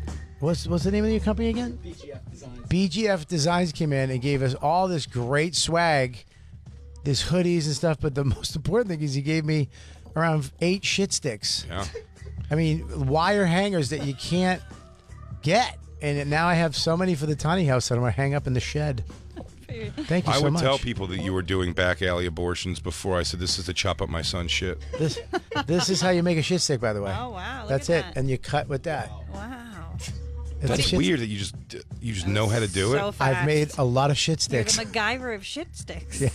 what's the name of your company again? BGF Designs. BGF Designs came in and gave us all this great swag, this hoodies and stuff. But the most important thing is he gave me around 8 shit sticks. Yeah. I mean, wire hangers that you can't get. And now I have so many for the tiny house that I'm going to hang up in the shed. Thank you I so would much. tell people that you were doing back alley abortions before I said this is to chop up my son's shit. This is how you make a shit stick, by the way. Oh, wow. Look That's at it. that. And you cut with that. Wow. It's That's a shit- weird that you just know how to do So it. fast. I've made a lot of shit You're the sticks. MacGyver of shit sticks. Yeah.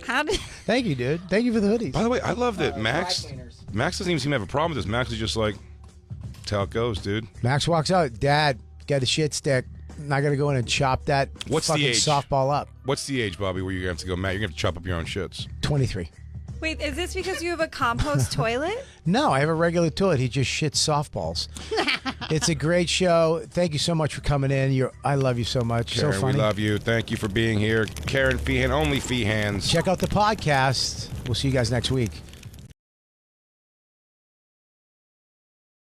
How did? Thank you, dude. Thank you for the hoodies. By the way, I love that Max doesn't even seem to have a problem with this. Max is just like, that's how it goes, dude. Max walks out. Dad, got a shit stick. Not gonna go in and chop that What's fucking the age? softball up. What's the age, Bobby, where you're gonna have to go, Matt? You're gonna have to chop up your own shits. 23. Wait, is this because you have a compost toilet? No, I have a regular toilet. He just shits softballs. It's a great show. Thank you so much for coming in. I love you so much. Kerryn, so funny. we love you. Thank you for being here. Kerryn Feehan, only Feehans. Check out the podcast. We'll see you guys next week.